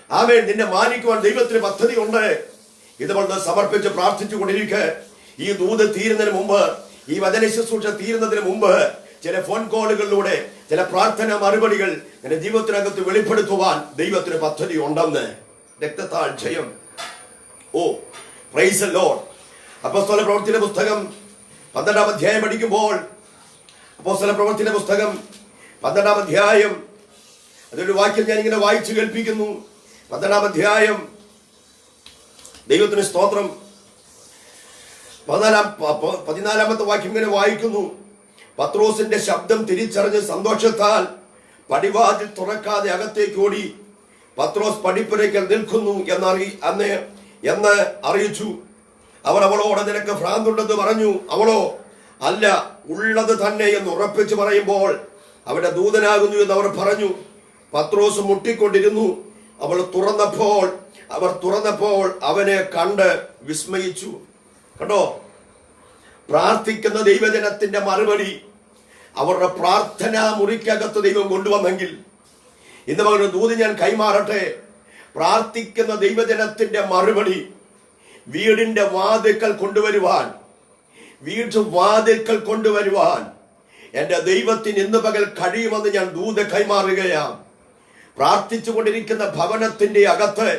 ആമേൻ നിന്നെ മാനിക്കുവാൻ ദൈവത്തിന് പദ്ധതിയുണ്ട്. ഇതുപോലെ സമർപ്പിച്ച് പ്രാർത്ഥിച്ചു കൊണ്ടിരിക്കുക. ഈ ദൂത് തീരുന്നതിന് മുമ്പ്, ഈ വചന ശുശ്രൂഷ തീരുന്നതിന് മുമ്പ് ചില ഫോൺ കോളുകളിലൂടെ ചില പ്രാർത്ഥന മറുപടികൾ നിന്റെ ജീവിതത്തിനകത്ത് വെളിപ്പെടുത്തുവാൻ ദൈവത്തിന് പദ്ധതി ഉണ്ടെന്ന്. രക്തത്താൽ ജയം. ഓ പ്രൈസ് ദി ലോർഡ്. അപ്പോസ്തല പ്രവൃത്തിയുടെ പുസ്തകം 12-ാം അധ്യായം പഠിക്കുമ്പോൾ, അപ്പോസ്തല പ്രവൃത്തിയുടെ പുസ്തകം 12-ാം അധ്യായം അതൊരു വാക്യം ഞാൻ ഇങ്ങനെ വായിച്ചു കേൾപ്പിക്കുന്നു. 12-ാം അധ്യായം ദൈവത്തിന് സ്തോത്രം. 14-ാമത്തെ വാക്യം ഇങ്ങനെ വായിക്കുന്നു. പത്രോസിന്റെ ശബ്ദം തിരിച്ചറിഞ്ഞ് സന്തോഷത്താൽ പടിവാതിൽ തുറക്കാതെ അകത്തേക്ക് ഓടി. പത്രോസ് പടിപ്പുരയ്ക്കൽ നിൽക്കുന്നു എന്ന് അറിയിച്ചു. അവർ അവളോട് നിനക്ക് ഭ്രാന്തുണ്ടെന്ന് പറഞ്ഞു. അവളോ അല്ല, ഉള്ളത് തന്നെ എന്ന് ഉറപ്പിച്ചു പറയുമ്പോൾ അവിടെ ദൂതനാകുന്നു എന്ന് അവർ പറഞ്ഞു. പത്രോസ് മുട്ടിക്കൊണ്ടിരുന്നു. അവർ തുറന്നപ്പോൾ അവനെ കണ്ട് വിസ്മയിച്ചു. കണ്ടോ, പ്രാർത്ഥിക്കുന്ന ദൈവജനത്തിന്റെ മറുപടി അവരുടെ പ്രാർത്ഥനാ മുറിക്കകത്ത് ദൈവം കൊണ്ടുവന്നെങ്കിൽ ഇന്ന് അവരുടെ ദൂത് ഞാൻ കൈമാറട്ടെ. പ്രാർത്ഥിക്കുന്ന ദൈവജനത്തിന്റെ മറുപടി വീടിന്റെ വാതിൽക്കൽ കൊണ്ടുവരുവാൻ എന്റെ ദൈവത്തിന് ഇന്ന് പകൽ കഴിയുമെന്ന് ഞാൻ ദൂത് കൈമാറുകയാണ്. പ്രാർത്ഥിച്ചു കൊണ്ടിരിക്കുന്ന ഭവനത്തിന്റെ അകത്ത്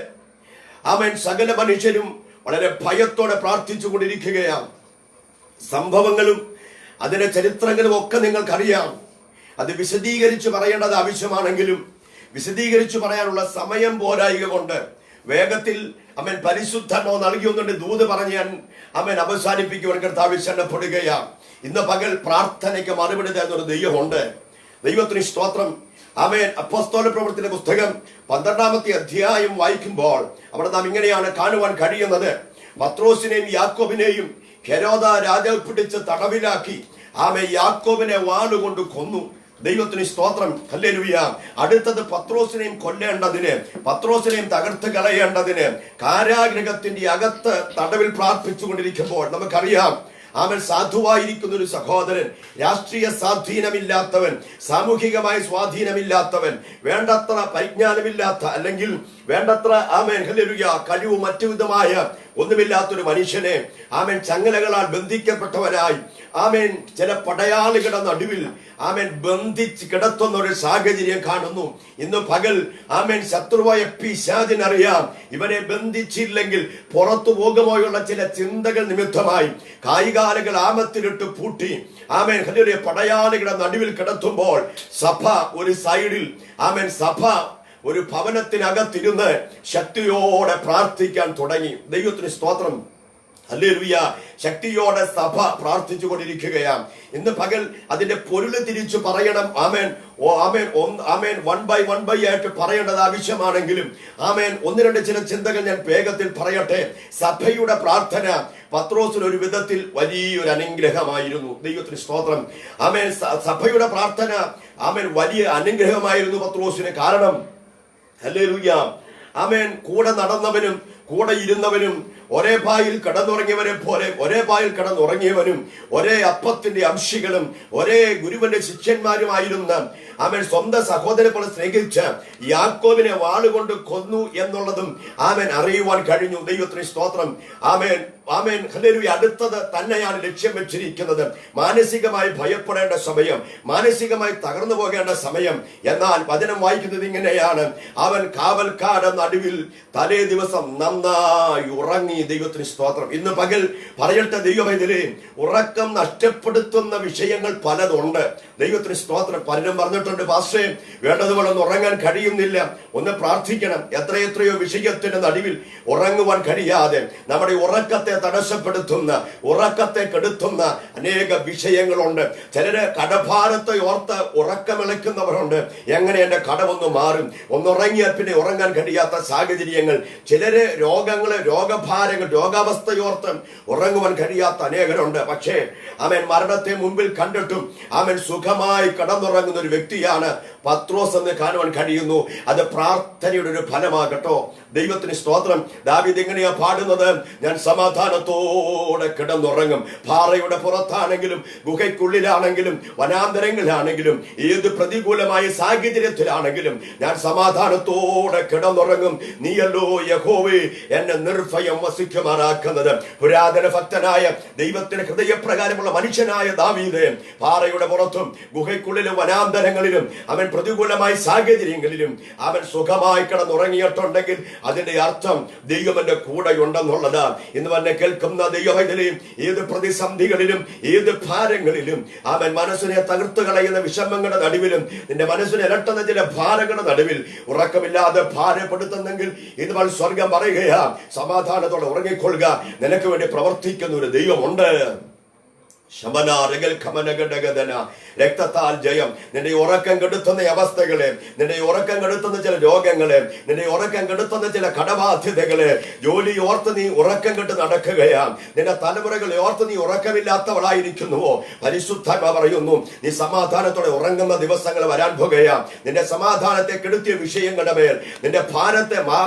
സകല മനുഷ്യരും വളരെ ഭയത്തോടെ പ്രാർത്ഥിച്ചു കൊണ്ടിരിക്കുകയാണ്. സംഭവങ്ങളും അതിന്റെ ചരിത്രങ്ങളും ഒക്കെ നിങ്ങൾക്കറിയാം. അത് വിശദീകരിച്ച് പറയേണ്ടത് ആവശ്യമാണെങ്കിലും വിശദീകരിച്ചു പറയാനുള്ള സമയം പോരായിക കൊണ്ട് വേഗത്തിൽ പരിശുദ്ധാത്മാവ് നൽകിയൊന്നുണ്ട് ദൂത് പറഞ്ഞ് ഞാൻ അവസാനിപ്പിക്കുവാൻ കർത്താവ് ശരണപ്പെടുകയാണ്. ഇന്ന് പകൽ പ്രാർത്ഥനയ്ക്ക് മറുപടി തരുന്നൊരു ദൈവമുണ്ട്. ദൈവത്തിന് സ്തോത്രം. അപ്പോസ്തല പ്രവൃത്തിയുടെ പുസ്തകം 12-ാമത്തെ അധ്യായം വായിക്കുമ്പോൾ അവിടെ നാം ഇങ്ങനെയാണ് കാണുവാൻ കഴിയുന്നത്. പത്രോസിനെയും യാക്കോബിനെയും ഹെരോദ രാജാവ് പിടിച്ച് തടവിലാക്കി യാക്കോബിനെ വാളുകൊണ്ട് കൊന്നു. ദൈവത്തിന് സ്തോത്രം. ഹല്ലേലൂയ. അടുത്തത് പത്രോസിനെയും പത്രോസിനെയും തകർത്ത് കളയേണ്ടതിന് കാരാഗൃഹത്തിന്റെ അകത്ത് തടവിൽ പ്രാർത്ഥിച്ചുകൊണ്ടിരിക്കുമ്പോൾ നമുക്കറിയാം സാധുവായിരിക്കുന്ന ഒരു സഹോദരൻ, രാഷ്ട്രീയ സ്വാധീനമില്ലാത്തവൻ, സാമൂഹികമായ സ്വാധീനമില്ലാത്തവൻ, വേണ്ടത്ര പരിജ്ഞാനമില്ലാത്ത അല്ലെങ്കിൽ വേണ്ടത്ര ഹല്ലേലൂയ കഴിവ് മറ്റു വിധമായ ഒന്നുമില്ലാത്തൊരു മനുഷ്യനെ ചങ്ങലകളാൽ ബന്ധിക്കപ്പെട്ടവനായി ചില പടയാളികളുടെ നടുവിൽ ബന്ധിച്ച് കിടത്തുന്ന ഒരു സാഹചര്യം കാണുന്നു. ഇന്ന് പകൽ ശത്രുവായ പിശാചിനറിയാം ഇവനെ ബന്ധിച്ചില്ലെങ്കിൽ പുറത്തു പോകുമ്പോഴുള്ള ചില ചിന്തകൾ നിമിത്തമായി കൈകാലുകൾ ആമത്തിലിട്ട് പൂട്ടി ഹല്ലേലൂയ പടയാളികളുടെ നടുവിൽ കിടത്തുമ്പോൾ സഭ ഒരു സൈഡിൽ സഭ ഒരു ഭവനത്തിനകത്തിരുന്ന് ശക്തിയോടെ പ്രാർത്ഥിക്കാൻ തുടങ്ങി. ദൈവത്തിന് സ്തോത്രം. ഹല്ലേലൂയ. ശക്തിയോടെ സഭ പ്രാർത്ഥിച്ചു കൊണ്ടിരിക്കുകയാണ്. ഇന്ന് പകൽ അതിന്റെ പൊരുള് തിരിച്ചു പറയണം. വൺ ബൈ ആയിട്ട് പറയേണ്ടത് ആവശ്യമാണെങ്കിലും ഒന്ന് രണ്ട് ചില ചിന്തകൾ ഞാൻ വേഗത്തിൽ പറയട്ടെ. സഭയുടെ പ്രാർത്ഥന പത്രോസിന് ഒരു വിധത്തിൽ വലിയൊരു അനുഗ്രഹമായിരുന്നു. ദൈവത്തിന് സ്തോത്രം. സഭയുടെ പ്രാർത്ഥന വലിയ അനുഗ്രഹമായിരുന്നു പത്രോസിന്. കാരണം ഹല്ലേലൂയ കൂടെ നടന്നവനും കൂടെ ഇരുന്നവനും ഒരേ പായിൽ കിടന്നുറങ്ങിയവനും ഒരേ അപ്പത്തിന്റെ അംശികളും ഒരേ ഗുരുവിന്റെ ശിഷ്യന്മാരുമായിരുന്ന സ്വന്തം സഹോദരനെ പോലെ സ്നേഹിച്ച യാക്കോബിനെ വാളുകൊണ്ട് കൊന്നു എന്നുള്ളതും അറിയുവാൻ കഴിഞ്ഞു. ദൈവത്തിന് സ്തോത്രം. ഹല്ലേലൂയ. അടുത്തത് തന്നെയാണ് ലക്ഷ്യം വെച്ചിരിക്കുന്നത്. മാനസികമായി ഭയപ്പെടേണ്ട സമയം, മാനസികമായി തകർന്നു പോകേണ്ട സമയം. എന്നാൽ വചനം വായിക്കുന്നത് ഇങ്ങനെയാണ്: അവൻ കാവൽക്കാരുടെ നടുവിൽ തലേ ദിവസം നന്നായി ഉറങ്ങി. ദൈവത്തിന് സ്തോത്രം. ഇന്ന് പകൽ പറയട്ടെ ദൈവമൈതലേ, ഉറക്കം നഷ്ടപ്പെടുത്തുന്ന വിഷയങ്ങൾ പലതുണ്ട്. ദൈവത്തിന് സ്തോത്രം. പലരും പറഞ്ഞിട്ടുണ്ട്, പാസ്റ്റേ വേണ്ടതുപോലെ ഒന്ന് ഉറങ്ങാൻ കഴിയുന്നില്ല, ഒന്ന് പ്രാർത്ഥിക്കണം. എത്രയോ വിഷയത്തിന്റെ നടുവിൽ ഉറങ്ങുവാൻ കഴിയാതെ നമ്മുടെ ഉറക്കത്തെ തടസ്സപ്പെടുത്തുന്ന, ഉറക്കത്തെ കെടുത്തുന്ന അനേക വിഷയങ്ങളുണ്ട്. ചിലര് കടഭാരത്തെ ഓർത്ത് ഉറക്കമിളയ്ക്കുന്നവരുണ്ട്. എങ്ങനെ എന്റെ കടമൊന്ന് മാറും, ഒന്നുറങ്ങിയാൽ പിന്നെ ഉറങ്ങാൻ കഴിയാത്ത സാഹചര്യങ്ങൾ. ചിലര് രോഗങ്ങള്, രോഗഭാരങ്ങൾ, രോഗാവസ്ഥയോർത്ത് ഉറങ്ങുവാൻ കഴിയാത്ത അനേകരുണ്ട്. പക്ഷേ മരണത്തെ മുമ്പിൽ കണ്ടിട്ടും സുഖമായി കടന്നുറങ്ങുന്ന ഒരു വ്യക്തിയാണ് പത്രോസ് എന്ന് കാണുവാൻ കഴിയുന്നു. അത് പ്രാർത്ഥനയുടെ ഒരു ഫലമാകട്ടോ. ദൈവത്തിന് സ്തോത്രം. ദാവീദ് എങ്ങനെയാ പാടുന്നത്? ഞാൻ സമാധാനത്തോടെ കിടന്നുറങ്ങും. പാറയുടെ പുറത്താണെങ്കിലും ഗുഹയ്ക്കുള്ളിലാണെങ്കിലും വനാന്തരങ്ങളിലാണെങ്കിലും ഏത് പ്രതികൂലമായ സാഹചര്യത്തിലാണെങ്കിലും ഞാൻ സമാധാനത്തോടെ കിടന്നുറങ്ങും. നീയല്ലോ യഹോവേ എന്നെ നിർഭയം വസിക്കുമാറാക്കുന്നത്. പുരാതന ഭക്തനായ ദൈവത്തിന്റെ ഹൃദയപ്രകാരമുള്ള മനുഷ്യനായ ദാവീദ് പാറയുടെ പുറത്തും ഗുഹയ്ക്കുള്ളിലും വനാന്തരങ്ങളിലും പ്രതികൂലമായ സാഹചര്യങ്ങളിലും സുഖമായി കിടന്നുറങ്ങിയിട്ടുണ്ടെങ്കിൽ അതിന്റെ അർത്ഥം ദൈവം എന്റെ കൂടെ ഉണ്ടെന്നുള്ളതാണ്. ഇന്ന് തന്നെ കേൾക്കുന്ന ദൈവമൈതലെയും ഏത് പ്രതിസന്ധികളിലും ഏത് ഭാരങ്ങളിലും മനസ്സിനെ തകർത്തു കളയുന്ന വിഷമങ്ങളുടെ നടുവിലും നിന്റെ മനസ്സിനെ ഇരട്ടുന്ന ചില ഭാരങ്ങളുടെ നടുവിൽ ഉറക്കമില്ലാതെ ഭാരപ്പെടുത്തുന്നെങ്കിൽ ഇന്ന് സ്വർഗം പറയുകയാ, സമാധാനത്തോടെ ഉറങ്ങിക്കൊള്ളുക. നിനക്ക് വേണ്ടി പ്രവർത്തിക്കുന്ന ഒരു ദൈവമുണ്ട്. രക്തത്താൽ ജയം. നിന്റെ ഉറക്കം കെടുത്തുന്ന അവസ്ഥകളെ, നിന്റെ ഉറക്കം കെടുത്തുന്ന ചില രോഗങ്ങളെ, നിന്റെ ഉറക്കം കെടുത്തുന്ന ചില കടബാധ്യതകളെ, ജോലി ഓർത്ത് നീ ഉറക്കം കെട്ട് നടക്കുകയാ, നിന്റെ തലമുറകളെ ഓർത്ത് നീ ഉറക്കമില്ലാത്തവളായിരിക്കുന്നുവോ? പരിശുദ്ധാത്മാ പറയുന്നു, നീ സമാധാനത്തോടെ ഉറങ്ങുന്ന ദിവസങ്ങൾ വരാൻ പോകുകയാ. നിന്റെ സമാധാനത്തെ കെടുത്തിയ വിഷയങ്ങളുടെ മേൽ, നിന്റെ ഭാരത്തെ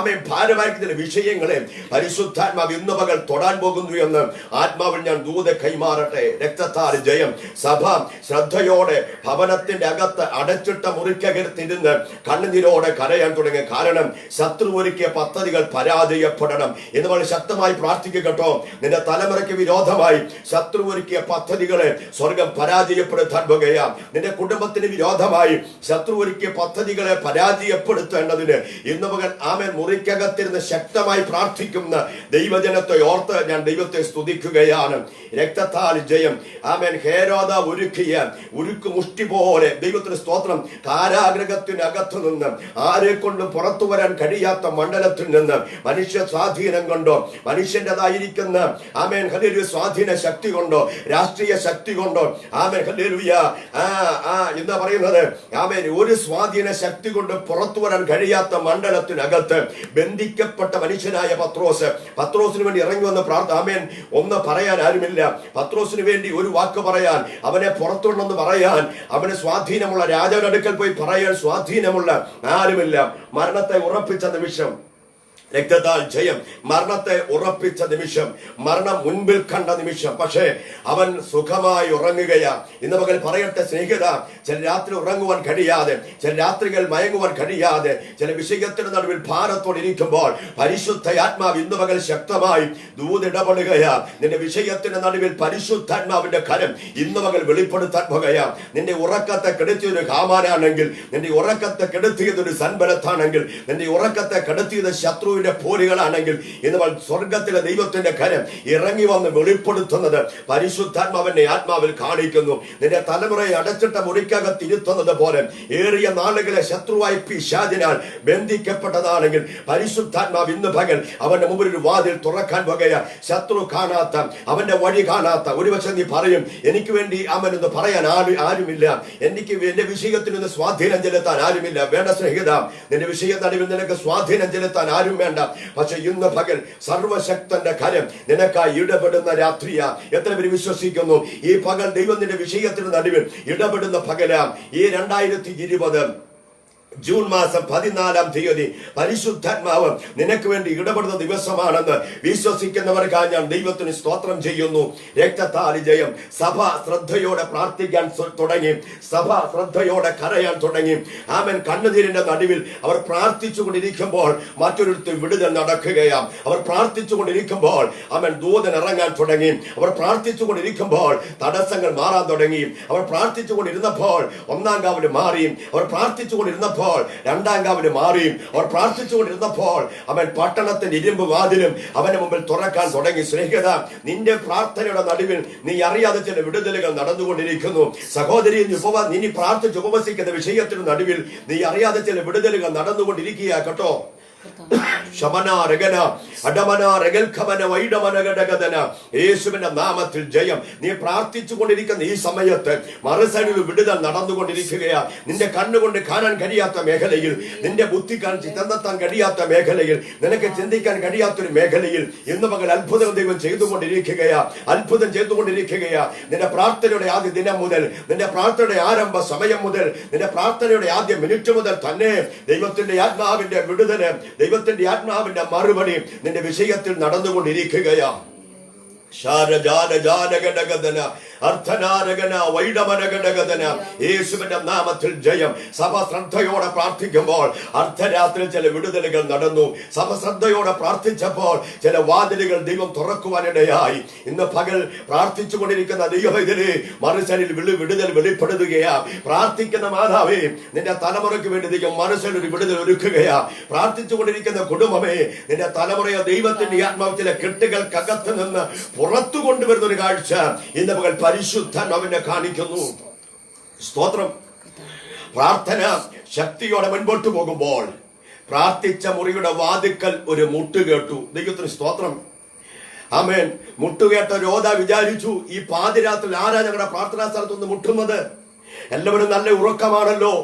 ഭാരമായിരിക്കുന്ന വിഷയങ്ങളെ പരിശുദ്ധാത്മാവ് ഇന്ന് പകൽ തൊടാൻ പോകുന്നു എന്ന് ആത്മാവിൽ ഞാൻ ദൂത കൈമാറട്ടെ. രക്തത്താൽ ജയം. സഭ ശ്രദ്ധയോടെ ഭവനത്തിന്റെ അകത്ത് അടച്ചിട്ട മുറിക്കകത്തിരുന്ന് കണ്ണുനീരോടെ കരയാൻ തുടങ്ങി. കാരണം ശത്രു ഒരുക്കിയ പദ്ധതികൾ പരാജയപ്പെടണം എന്ന് വളരെ ശക്തമായി പ്രാർത്ഥിക്കുക കേട്ടോ. നിന്റെ തലമുറയ്ക്ക് വിരോധമായി ശത്രു ഒരുക്കിയ പദ്ധതികളെ സ്വർഗം പരാജയപ്പെടുത്താൻ പോകുകയാം. നിന്റെ കുടുംബത്തിന് വിരോധമായി ശത്രു ഒരുക്കിയ പദ്ധതികളെ പരാജയപ്പെടുത്തേണ്ടതിന് ഇന്ന് മകൻ ആമേൻ മുറിക്കകത്തിരുന്ന് ശക്തമായി പ്രാർത്ഥിക്കുന്ന ദൈവജനത്തെ ഓർത്ത് ഞാൻ ദൈവത്തെ സ്തുതിക്കുകയാണ്. രക്തത്താൽ ജയം. ആമേൻ. ഹേരോദ ഒരുക്കിയ ഉരുക്ക് മുഷ്ടി പോലെ ദൈവത്തിന് സ്തോത്രം. കാരാഗ്രഹത്തിനകത്തു നിന്ന് ആരെ കൊണ്ടും പുറത്തു വരാൻ കഴിയാത്ത മണ്ഡലത്തിൽ നിന്ന് മനുഷ്യ സ്വാധീനം കൊണ്ടോ, മനുഷ്യൻ്റെതായിരിക്കുന്ന ആമേൻ ഹല്ലേലൂയ സ്വാധീന ശക്തി കൊണ്ടോ, രാഷ്ട്രീയ ശക്തി കൊണ്ടോ, ആമേൻ ഹല്ലേലൂയ എന്താ പറയുന്നത്, ആമേൻ ഒരു സ്വാധീന ശക്തി കൊണ്ട് പുറത്തു വരാൻ കഴിയാത്ത മണ്ഡലത്തിനകത്ത് ബന്ധിക്കപ്പെട്ട മനുഷ്യനായ പത്രോസിന് വേണ്ടി ഇറങ്ങി വന്ന് ആമേൻ ഒന്ന് പറയാൻ ആരുമില്ല. പത്രോസിന് വേണ്ടി ഒരു വാക്ക് പറയാൻ, അവനെ പുറത്തുണ്ടെന്ന് പറയാൻ, അവന് സ്വാധീനമുള്ള രാജാവിന്റെ അടുക്കൽ പോയി പറയാൻ സ്വാധീനമുള്ള ആരുമില്ല. മരണത്തെ ഉറപ്പിച്ച നിമിഷം രക്തത്താൽ ജയം. മരണത്തെ ഉറപ്പിച്ച നിമിഷം, മരണം മുൻപിൽ കണ്ട നിമിഷം. പക്ഷേ അവൻ സുഖമായി ഉറങ്ങുകയാ. ഇന്ന് പകൽ പറയട്ടെ സ്നേഹിത, ചില രാത്രി ഉറങ്ങുവാൻ കഴിയാതെ, ചില രാത്രികൾ മയങ്ങുവാൻ കഴിയാതെ, ചില വിഷയത്തിന്റെ നടുവിൽ ഭാരത്തോടെ ഇരിക്കുമ്പോൾ പരിശുദ്ധാത്മാവ് ഇന്ന് പകൽ ശക്തമായി ദൂതിടപെടുകയാ. നിന്റെ വിഷയത്തിന്റെ നടുവിൽ പരിശുദ്ധാത്മാവിന്റെ കരം ഇന്ന് പകൽ വെളിപ്പെടുത്താൻ പോകുകയാ. നിന്റെ ഉറക്കത്തെ കെടുത്തിയൊരു ഹാമാനാണെങ്കിൽ, നിന്റെ ഉറക്കത്തെ കെടുത്തിയതൊരു സൻബലത്താണെങ്കിൽ, നിന്റെ ഉറക്കത്തെ കെടുത്തിയത് ശത്രു പോരുകളാണെങ്കിൽ, ഇന്ന് സ്വർഗത്തിലെ ദൈവത്തിന്റെ കരം ഇറങ്ങി വന്ന് വെളിപ്പെടുത്തുന്നത് പരിശുദ്ധാത്മാവിന്റെ ആത്മാവിൽ കാണിക്കുന്നു. നിന്റെ തലമുറയെ അടച്ചിട്ട മുറിക്കകത്തിരുത്തുന്നത് പോലെ ഏറിയ നാളുകളെ ശത്രുവായി പിശാചിനാൽ ബന്ധിക്കപ്പെട്ടതാണെങ്കിൽ പരിശുദ്ധാത്മാവ് ഇന്ന് പകൽ അവന്റെ മുമ്പിൽ ഒരു വാതിൽ തുറക്കാൻ പോകുകയാ. ശത്രു കാണാത്ത, അവന്റെ വഴി കാണാത്ത, ഒരുപക്ഷെ നീ പറയും, എനിക്ക് വേണ്ടി അവനെന്ന് പറയാൻ ആരുമില്ല, എനിക്ക് എന്റെ വിഷയത്തിനൊന്ന് സ്വാധീനം ചെലുത്താൻ ആരുമില്ല. വേണ്ട സ്നേഹിത, നിന്റെ വിഷയ നടുവിൽ നിനക്ക് സ്വാധീനം ചെലുത്താൻ ആരും വേണ്ട. പക്ഷെ ഇന്ന് പകൽ സർവശക്തന്റെ കരം നിനക്കായി ഇടപെടുന്ന രാത്രിയാ. എത്ര പേര് വിശ്വസിക്കുന്നു ഈ പകൽ ദൈവം നിന്റെ വിഷയത്തിന് നടുവിൽ ഇടപെടുന്ന പകലാം? ഈ 2020 ജൂൺ മാസം 14-ാം തീയതി പരിശുദ്ധാത്മാവ് നിനക്ക് വേണ്ടി ഇടപെടുന്ന ദിവസമാണെന്ന് വിശ്വസിക്കുന്നവർക്കായി ഞാൻ ദൈവത്തിന് സ്തോത്രം ചെയ്യുന്നു. രക്തത്താൽ ജയം. സഭ ശ്രദ്ധയോടെ പ്രാർത്ഥിക്കാൻ തുടങ്ങി, സഭ ശ്രദ്ധയോടെ കരയാൻ തുടങ്ങി. ആമേൻ. കണ്ണുനീരിന്റെ നടുവിൽ അവർ പ്രാർത്ഥിച്ചു കൊണ്ടിരിക്കുമ്പോൾ മറ്റൊരിടത്ത് വിടുതൽ നടക്കുകയാം. അവർ പ്രാർത്ഥിച്ചു കൊണ്ടിരിക്കുമ്പോൾ ആമേൻ ദൂതൻ ഇറങ്ങാൻ തുടങ്ങി. അവർ പ്രാർത്ഥിച്ചു കൊണ്ടിരിക്കുമ്പോൾ തടസ്സങ്ങൾ മാറാൻ തുടങ്ങി. അവർ പ്രാർത്ഥിച്ചു കൊണ്ടിരുന്നപ്പോൾ 1-ാം കാവല് മാറി. അവർ പ്രാർത്ഥിച്ചു കൊണ്ടിരുന്നപ്പോൾ 2-ാം കാവല് മാറി. അവർ പ്രാർത്ഥിച്ചുകൊണ്ടിരുന്നപ്പോൾ അവൻ പട്ടണത്തിന്റെ ഇരുമ്പ് വാതിലും അവന്റെ മുമ്പിൽ തുറക്കാൻ തുടങ്ങി. സ്നേഹിത, നിന്റെ പ്രാർത്ഥനയുടെ നടുവിൽ നീ അറിയാതെ ചില വിടുതലുകൾ നടന്നുകൊണ്ടിരിക്കുന്നു. സഹോദരി, നീ പ്രാർത്ഥിച്ച് ഉപവസിക്കുന്ന വിഷയത്തിന് നടുവിൽ നീ അറിയാതെ ചില വിടുതലുകൾ നടന്നുകൊണ്ടിരിക്കുക കേട്ടോ. യേശുവിന്റെ നാമത്തിൽ ജയം. നീ പ്രാർത്ഥിച്ചു കൊണ്ടിരിക്കുന്ന ഈ സമയത്ത് മറുസൈഡിൽ വിടുതൽ നടന്നുകൊണ്ടിരിക്കുകയാ. നിന്റെ കണ്ണുകൊണ്ട് കാണാൻ കഴിയാത്ത മേഖലയിൽ, നിന്റെ ബുദ്ധി ചെന്നെത്താൻ കഴിയാത്ത മേഖലയിൽ, നിനക്ക് ചിന്തിക്കാൻ കഴിയാത്തൊരു മേഖലയിൽ ഇന്ന് പകൽ അത്ഭുതം ദൈവം ചെയ്തുകൊണ്ടിരിക്കുകയാ. അത്ഭുതം ചെയ്തുകൊണ്ടിരിക്കുകയാ. നിന്റെ പ്രാർത്ഥനയുടെ ആദ്യ ദിനം മുതൽ, നിന്റെ പ്രാർത്ഥനയുടെ ആരംഭ സമയം മുതൽ, നിന്റെ പ്രാർത്ഥനയുടെ ആദ്യ മിനിറ്റ് മുതൽ തന്നെ ദൈവത്തിന്റെ ആത്മാവിന്റെ വിടുതല്, ദൈവത്തിന്റെ ആത്മാവിന്റെ മറുപടി നിന്റെ വിഷയത്തിൽ നടന്നുകൊണ്ടിരിക്കുകയാ. യേശുവിന്റെ നാമത്തിൽ ജയം. സഭ ശ്രദ്ധയോടെ പ്രാർത്ഥിക്കുമ്പോൾ അർദ്ധരാത്രി ചില വിടുതലുകൾ നടന്നു. സഭ ശ്രദ്ധയോടെ പ്രാർത്ഥിച്ചപ്പോൾ ചില വാതിലുകൾ ദൈവം തുറക്കുവാനിടയായി. ഇന്ന് പകൽ പ്രാർത്ഥിച്ചു കൊണ്ടിരിക്കുന്ന ദൈവത്തിലെ മറുസരിൽ വിടുതൽ വെളിപ്പെടുത്തുകയാ. പ്രാർത്ഥിക്കുന്ന മാതാവേ, നിന്റെ തലമുറയ്ക്ക് വേണ്ടി ദൈവം മറുസരിൽ ഒരു വിടുതൽ ഒരുക്കുകയാ. പ്രാർത്ഥിച്ചു കൊണ്ടിരിക്കുന്ന കുടുംബമേ, നിന്റെ തലമുറയെ ദൈവത്തിന്റെ ആത്മാവിലെ കെട്ടുകൾക്കകത്ത് നിന്ന് പുറത്തു കൊണ്ടുവരുന്ന ഒരു കാഴ്ച ഇന്ന് പകൽ പരിശുദ്ധാത്മാവിനെ കാണിക്കുന്നു. സ്തോത്രം. പ്രാർത്ഥന ശക്തിയോടെ മുൻപോട്ട് പോകുമ്പോൾ പ്രാർത്ഥിച്ച മുറിയുടെ വാതിക്കൽ ഒരു മുട്ട് കേട്ടു. ദൈവത്തിന് സ്തോത്രം. ആമേൻ. മുട്ടുകേട്ട രോധ വിചാരിച്ചു, ഈ പാതിരാത്രിയിൽ ആരാ ഞങ്ങളുടെ പ്രാർത്ഥനാ സ്ഥലത്തൊന്ന് മുട്ടുന്നത്? എല്ലാവരും നല്ല ഉറക്കമാണല്ലോ,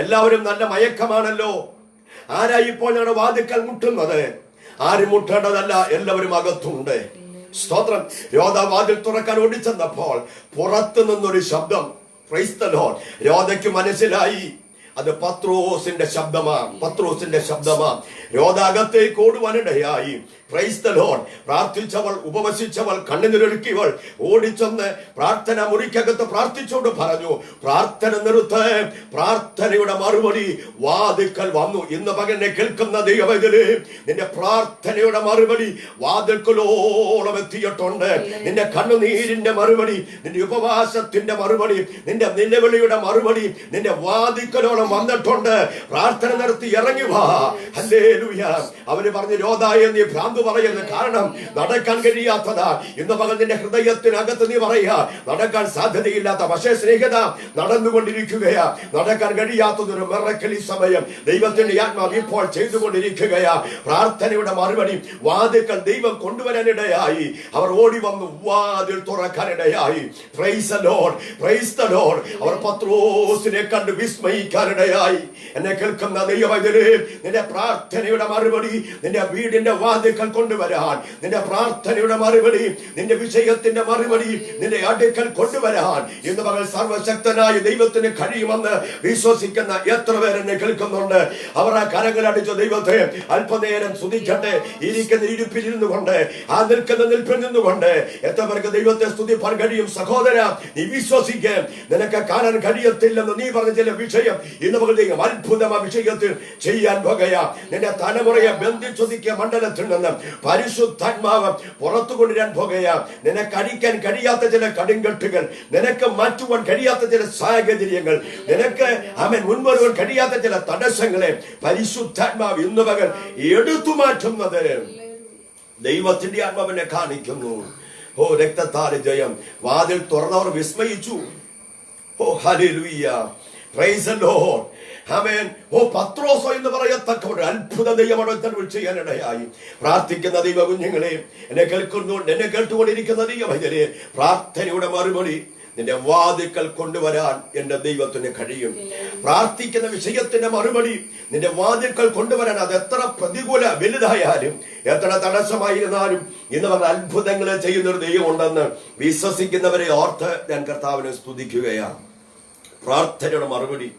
എല്ലാവരും നല്ല മയക്കമാണല്ലോ. ആരാ ഇപ്പോൾ ഞങ്ങളുടെ വാതിക്കൽ മുട്ടുന്നത്? ആരും മുട്ടേണ്ടതല്ല, എല്ലാവരും അകത്തുണ്ട്. സ്തോത്രം. രോധ വാതിൽ തുറക്കാൻ ഓടിച്ചെന്നപ്പോൾ പുറത്തു നിന്നൊരു ശബ്ദം. Price the Lord. രോധയ്ക്ക് മനസ്സിലായി അത് പത്രോസിന്റെ ശബ്ദമാ. രോധ അകത്തേക്ക് ഓടുവാനിടയായി. Praise the Lord. പ്രാർത്ഥിച്ചവൾ, ഉപവസിച്ചവൾ, കണ്ണുനീരൊഴുക്കിയവൾ ഓടിച്ചെന്ന് പ്രാർത്ഥന മുറിക്കകത്ത് പ്രാർത്ഥിച്ചോണ്ട് പറഞ്ഞു, പ്രാർത്ഥന നിർത്ത്. പ്രാർത്ഥനയുടെ മറുപടി വാതിൽക്കൽ വന്നു. ഇന്ന് പകലിനെ കേൾക്കുന്ന ദൈവമേ, നിന്റെ പ്രാർത്ഥനയുടെ മറുപടി വാതിൽക്കലോളം എത്തിയിട്ടുണ്ട്. നിന്റെ കണ്ണുനീരിന്റെ മറുപടി, നിന്റെ ഉപവാസത്തിന്റെ മറുപടി, നിന്റെ നിലവിളിയുടെ മറുപടി നിന്റെ വാതിൽക്കലോളം വന്നിട്ടുണ്ട്. പ്രാർത്ഥന നടത്തി ഇറങ്ങി വാ. ഹല്ലേലൂയ. അവര് പറഞ്ഞു, രോധായ നീ ഭ്രാന്ത് പറയുന്നത്, കാരണം നടക്കാൻ കഴിയാത്തതാ. ഇന്ന് പകൽ നിന്റെ ഹൃദയത്തിനകത്ത് നീ പറയാ നടക്കാൻ സാധ്യതയില്ലാത്ത, പക്ഷേ സ്നേഹിത നടന്നുകൊണ്ടിരിക്കുകയാ. നടക്കാൻ കഴിയാത്തതൊരു മിറക്കിൾ സമയം ദൈവത്തിന്റെ ആത്മാവ് ഇപ്പോൾ ചെയ്തുകൊണ്ടിരിക്കുകയാ. പ്രാർത്ഥനയുടെ മറുപടി വാതിൽക്കൽ ദൈവം കൊണ്ടുവരാനിടയായി. അവർ ഓടി വന്നു വാതിൽ തുറക്കാനിടയായി. Praise the Lord, praise the Lord. അവർ പത്രോസിനെ കണ്ട് വിസ്മയിക്കാനിടയായി. എന്നെ കേൾക്കുന്ന ദൈവമേ, നിന്റെ പ്രാർത്ഥനയുടെ മറുപടി നിന്റെ വീടിന്റെ വാതിൽക്കൽ കൊണ്ടുവരാൻ, നിന്റെ പ്രാർത്ഥനയുടെ മറുപടി, നിന്റെ വിഷയത്തിന്റെ മറുപടി നിന്റെ അടുക്കൽ കൊണ്ടുവരാൻ ഇന്ന് പകൽ സർവശക്തനായ ദൈവത്തിന് കഴിയുമെന്ന് വിശ്വസിക്കുന്ന എത്ര പേരെന്നെ കേൾക്കുന്നുണ്ട്? അവർ ആ കരങ്ങളടിച്ച ദൈവത്തെ അല്പനേരം സ്തുതിക്കട്ടെ. ഇരിക്കുന്ന ഇരിപ്പിലിരുന്നു കൊണ്ട്, ആ നിൽക്കുന്ന നിൽപ്പിൽ നിന്നുകൊണ്ട് എത്ര പേർക്ക് ദൈവത്തെ സ്തുതിപ്പാൻ കഴിയും? സഹോദര, നീ വിശ്വസിക്കാൻ. നിനക്ക് കാണാൻ കഴിയത്തില്ലെന്ന് നീ പറഞ്ഞ ചില വിഷയം ഇന്ന് പകൽ ദൈവം അത്ഭുതമായ വിഷയത്തിൽ ചെയ്യാൻ പോകുകയാ. നിന്റെ തലമുറയെ ബന്ധിച്ചൊതുക്കിയ മണ്ഡലത്തിൽ നിന്ന് പരിശുദ്ധാത്മാവ് പുറത്തു കൊണ്ടുവരാൻ പോകുകയാ. നിനക്ക് അടിക്കാൻ കഴിയാത്ത ചില കടുങ്കെട്ടുകൾ, നിനക്ക് മാറ്റുവാൻ കഴിയാത്ത ചില സാഹചര്യങ്ങൾ, നിനക്ക് മുൻവരുവാൻ കഴിയാത്ത ചില തടസ്സങ്ങളെ പരിശുദ്ധാത്മാവ് ഇന്ന് പകൽ എടുത്തു മാറ്റുന്നത് ദൈവത്തിന്റെ ആത്മാവിനെ കാണിക്കുന്നു. ഓ, രക്തത്താൽ ജയം. വാതിൽ തുറന്നവർ വിസ്മയിച്ചു. ഓ, ഹല്ലേലൂയ, പ്രൈസ് ദി ലോർഡ്. ആമേൻ. ഓ, പത്രോസോ എന്ന് പറയത്തക്ക ഒരു അത്ഭുത ദൈവമടത്തൽ ചെയ്യാനിടയായി. പ്രാർത്ഥിക്കുന്ന ദൈവ കുഞ്ഞുങ്ങളെ, എന്നെ കേട്ടുകൊണ്ടിരിക്കുന്ന ദൈവമേ, പ്രാർത്ഥനയുടെ മറുപടി നിന്റെ വാതിൽക്കൽ കൊണ്ടുവരാൻ എന്റെ ദൈവത്തിന് കഴിയും. പ്രാർത്ഥിക്കുന്ന വിഷയത്തിന്റെ മറുപടി നിന്റെ വാതിൽക്കൽ കൊണ്ടുവരാൻ അത് എത്ര പ്രതികൂല വലുതായാലും എത്ര തടസ്സമായിരുന്നാലും ഇന്ന് അവർ അത്ഭുതങ്ങളെ ചെയ്യുന്നൊരു ദൈവം ഉണ്ടെന്ന് വിശ്വസിക്കുന്നവരെ ഓർത്ത് ഞാൻ കർത്താവിനെ സ്തുതിക്കുകയാണ്. പ്രാർത്ഥനയുടെ മറുപടി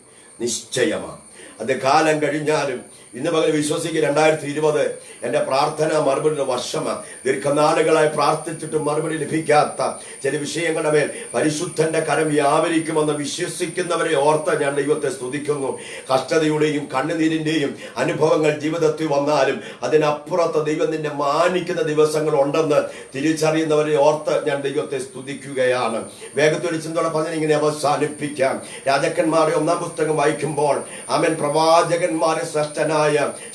നിശ്ചയമാണ്. അത് കാലം കഴിഞ്ഞാലും ഇന്ന് പകൽ വിശ്വസിക്കുക. 2020 എന്റെ പ്രാർത്ഥന മറുപടിയുടെ വർഷമാണ്. ദീർഘനാളുകളായി പ്രാർത്ഥിച്ചിട്ട് മറുപടി ലഭിക്കാത്ത ചില വിഷയങ്ങളുടെ മേൽ പരിശുദ്ധന്റെ കരം വ്യാപരിക്കുമെന്ന് വിശ്വസിക്കുന്നവരെ ഓർത്ത് ഞാൻ ദൈവത്തെ സ്തുതിക്കുന്നു. കഷ്ടതയുടെയും കണ്ണുനീരിന്റെയും അനുഭവങ്ങൾ ജീവിതത്തിൽ വന്നാലും അതിനപ്പുറത്ത് ദൈവം നിന്നെ മാനിക്കുന്ന ദിവസങ്ങൾ ഉണ്ടെന്ന് തിരിച്ചറിയുന്നവരെ ഓർത്ത് ഞാൻ ദൈവത്തെ സ്തുതിക്കുകയാണ്. വേഗത്തൊരു ചിന്തയോടെ പറഞ്ഞ് ഇങ്ങനെ അവസാനിപ്പിക്കാം. രാജാക്കന്മാരുടെ 1-ാം പുസ്തകം വായിക്കുമ്പോൾ ആമേൻ, പ്രവാചകന്മാരെ ശ്രേഷ്ഠനായ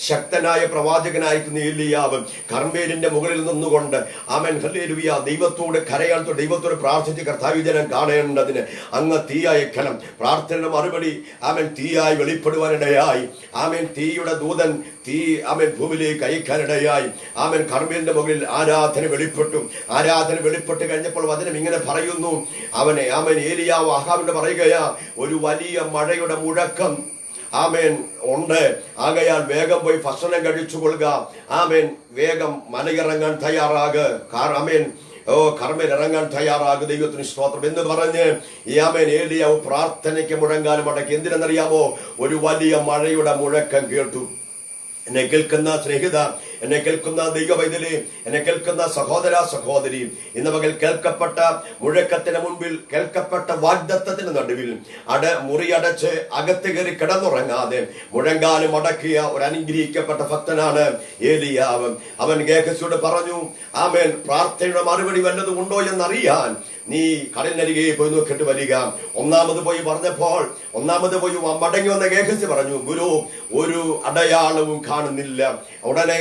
ശക്തനായ പ്രവാചകനായിരിക്കുന്ന ഏലിയാവ് കർമ്മേലിന്റെ മുകളിൽ നിന്നുകൊണ്ട് ആമേൻ, ഹല്ലേലൂയ, ദൈവത്തോട് കരയാൻ, ദൈവത്തോട് പ്രാർത്ഥിച്ച് കർത്താവ് ജനം കാണേണ്ടതിന് അങ്ങ് തീ അയക്കണം. പ്രാർത്ഥനയുടെ മറുപടി ആമേൻ തീയായി വെളിപ്പെടുവാനിടയായി. ആമേൻ, തീയുടെ ദൂതൻ തീ ആമേൻ ഭൂമിയിലേക്ക് അയക്കാനിടയായി. ആമേൻ, കർമ്മേലിന്റെ മുകളിൽ ആരാധന വെളിപ്പെട്ടു. ആരാധന വെളിപ്പെട്ട് കഴിഞ്ഞപ്പോൾ വചനം ഇങ്ങനെ പറയുന്നു, ആമേൻ, ഏലിയാവ് ആഹാബിന്റെ പറയുകയാ, ഒരു വലിയ മഴയുടെ മുഴക്കം ആമേൻ ഉണ്ട്. ആകയാൽ വേഗം പോയി ഭക്ഷണം കഴിച്ചു കൊള്ളുക. ആമേൻ, വേഗം മലയിറങ്ങാൻ തയ്യാറാകുക. ആമേൻ, കർമ്മേൽ ഇറങ്ങാൻ തയ്യാറാകുക. ദൈവത്തിന് സ്തോത്രം എന്ന് പറഞ്ഞ് ആമേൻ ഏലിയാവ് പ്രാർത്ഥനയ്ക്ക് മുഴങ്കാലം അടക്കി. എന്തിനെന്നറിയാമോ? ഒരു വലിയ മഴയുടെ മുഴക്കം കേട്ടു. എന്നെ കേൾക്കുന്ന സ്നേഹിത, എന്നെ കേൾക്കുന്ന ദൈവവൈദ്യരെ, എന്നെ കേൾക്കുന്ന സഹോദര സഹോദരി, ഇന്ന് പകൽ കേൾക്കപ്പെട്ട മുഴക്കത്തിന് മുൻപിൽ, കേൾക്കപ്പെട്ട വാഗ്ദത്തത്തിന് നടുവിൽ മുറിയടച്ച് അകത്ത് കയറി കിടന്നുറങ്ങാതെ മുഴങ്കാലും അടക്കിയ ഒരു അനുഗ്രഹിക്കപ്പെട്ട ഭക്തനാണ് ഏലിയാവ്. അവൻ ഗേഹസിയോട് പറഞ്ഞു, ആമേൻ, പ്രാർത്ഥനയുടെ മറുപടി വല്ലതും ഉണ്ടോ എന്നറിയാൻ നീ കടലിനരികെ പോയി നോക്കിട്ട് വരിക. ഒന്നാമത് പോയി മടങ്ങി വന്ന ഗേഹസി പറഞ്ഞു, ഗുരു, ഒരു അടയാളവും കാണുന്നില്ല. ഉടനെ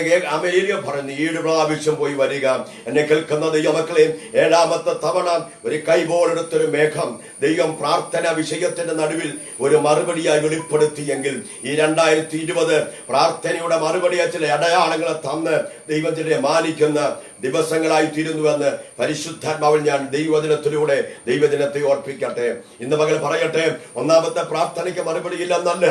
ഏലിയ പറഞ്ഞു, 7 പ്രാവശ്യം പോയി വരിക. എന്നെ കേൾക്കുന്ന ദൈവമക്കളെ, 7ാമത്തെ തവണ ഒരു കൈബോളെടുത്തൊരു മേഘം ദൈവം പ്രാർത്ഥന വിഷയത്തിന്റെ നടുവിൽ ഒരു മറുപടിയായി വെളിപ്പെടുത്തിയെങ്കിൽ ഈ 2020 പ്രാർത്ഥനയുടെ മറുപടിയായി ചില അടയാളങ്ങളെ തന്ന് ദൈവത്തിനെ മാനിക്കുന്ന ദിവസങ്ങളായി തീരുന്നുവെന്ന് പരിശുദ്ധാത്മാവിൽ ഞാൻ ദൈവത്തിന് ദൈവജനത്തിലൂടെ ദൈവജനത്തെ ഓർപ്പിക്കട്ടെ. ഇന്ന് പകൽ പറയട്ടെ, ഒന്നാമത്തെ പ്രാർത്ഥനയ്ക്ക് മറുപടി ഇല്ലെന്നല്ല,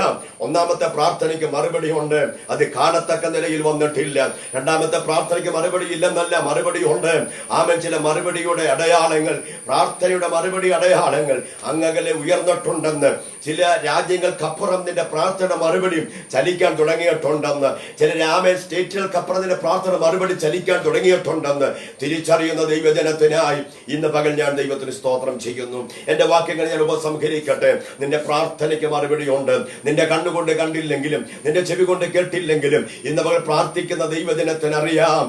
ഒന്നാമത്തെ പ്രാർത്ഥനയ്ക്ക് മറുപടി ഉണ്ട്, അത് കാണത്തക്ക നിലയിൽ വന്നിട്ടില്ല. രണ്ടാമത്തെ പ്രാർത്ഥനയ്ക്ക് മറുപടി ഇല്ലെന്നല്ല, മറുപടി ഉണ്ട്. ആമേൻ. ചില മറുപടിയുടെ അടയാളങ്ങൾ, പ്രാർത്ഥനയുടെ മറുപടി അടയാളങ്ങൾ അങ്ങകലെ ഉയർന്നിട്ടുണ്ടെന്ന്, ചില രാജ്യങ്ങൾക്കപ്പുറം നിന്റെ പ്രാർത്ഥന മറുപടി ചലിക്കാൻ തുടങ്ങിയിട്ടുണ്ടെന്ന്, ചില സ്റ്റേറ്റുകൾക്കപ്പുറം നിന്റെ പ്രാർത്ഥന മറുപടി ചലിക്കാൻ തുടങ്ങിയിട്ടുണ്ടെന്ന് തിരിച്ചറിയുന്ന ദൈവജനത്തിനായി ഇന്ന് പകൽ ഞാൻ ദൈവത്തിന് സ്തോത്രം ചെയ്യുന്നു. എന്റെ വാക്യങ്ങൾ ഞാൻ ഉപസംഹരിക്കട്ടെ. നിന്റെ പ്രാർത്ഥനയ്ക്ക് മറുപടി ഉണ്ട്. നിന്റെ കണ്ണുകൊണ്ട് കണ്ടില്ലെങ്കിലും, നിന്റെ ചെവി കൊണ്ട് കേട്ടില്ലെങ്കിലും, ഇന്ന് പകൽ പ്രാർത്ഥിക്കുന്ന ദൈവജനത്തിന് അറിയാം,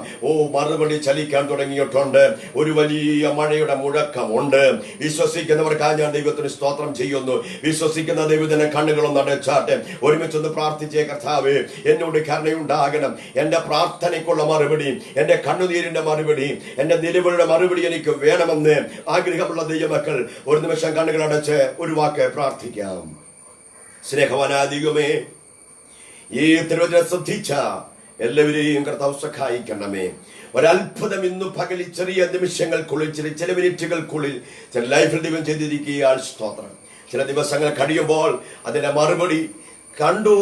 മറുപടി ചലിക്കാൻ തുടങ്ങിയിട്ടുണ്ട്. ഒരു വലിയ മഴയുടെ മുഴക്കമുണ്ട്. വിശ്വസിക്കുന്നവർക്കായി ഞാൻ ദൈവത്തിന് സ്തോത്രം ചെയ്യുന്നു. വിശ്വസിക്കുന്ന ദൈവജന കണ്ണുകളൊന്നും അടച്ചാട്ടെ. ഒരുമിച്ചൊന്ന് പ്രാർത്ഥിച്ചേ. കർത്താവേ, എന്നോട് കരുണയുണ്ടാകണം. എന്റെ പ്രാർത്ഥനയ്ക്കുള്ള മറുപടി, എന്റെ കണ്ണുനീരിന്റെ മറുപടി, എന്റെ നിലവിളിയുടെ മറുപടി എനിക്ക് വേണമെന്ന് ആഗ്രഹമുള്ള ദൈവമക്കൾ ഒരു നിമിഷം കണ്ണുകൾ അടച്ച് ഒരു വാക്ക് പ്രാർത്ഥിക്കാം. സ്നേഹവാനാധികമേ, ഈ തിരുവചനം ശ്രദ്ധിച്ച എല്ലാവരെയും കർത്താവ് സഹായിക്കണമേ. ഒരത്ഭുതം ഇന്നു പകൽ ചെറിയ നിമിഷങ്ങൾക്കുള്ളിൽ, ചില മിനിറ്റുകൾക്കുള്ളിൽ ചില ലൈഫിൽ ദൈവം ചെയ്തിരിക്കുകയാൽ സ്തോത്രം. ചില ദിവസങ്ങൾ കഴിയുമ്പോൾ അതിന്റെ മറുപടി കണ്ടു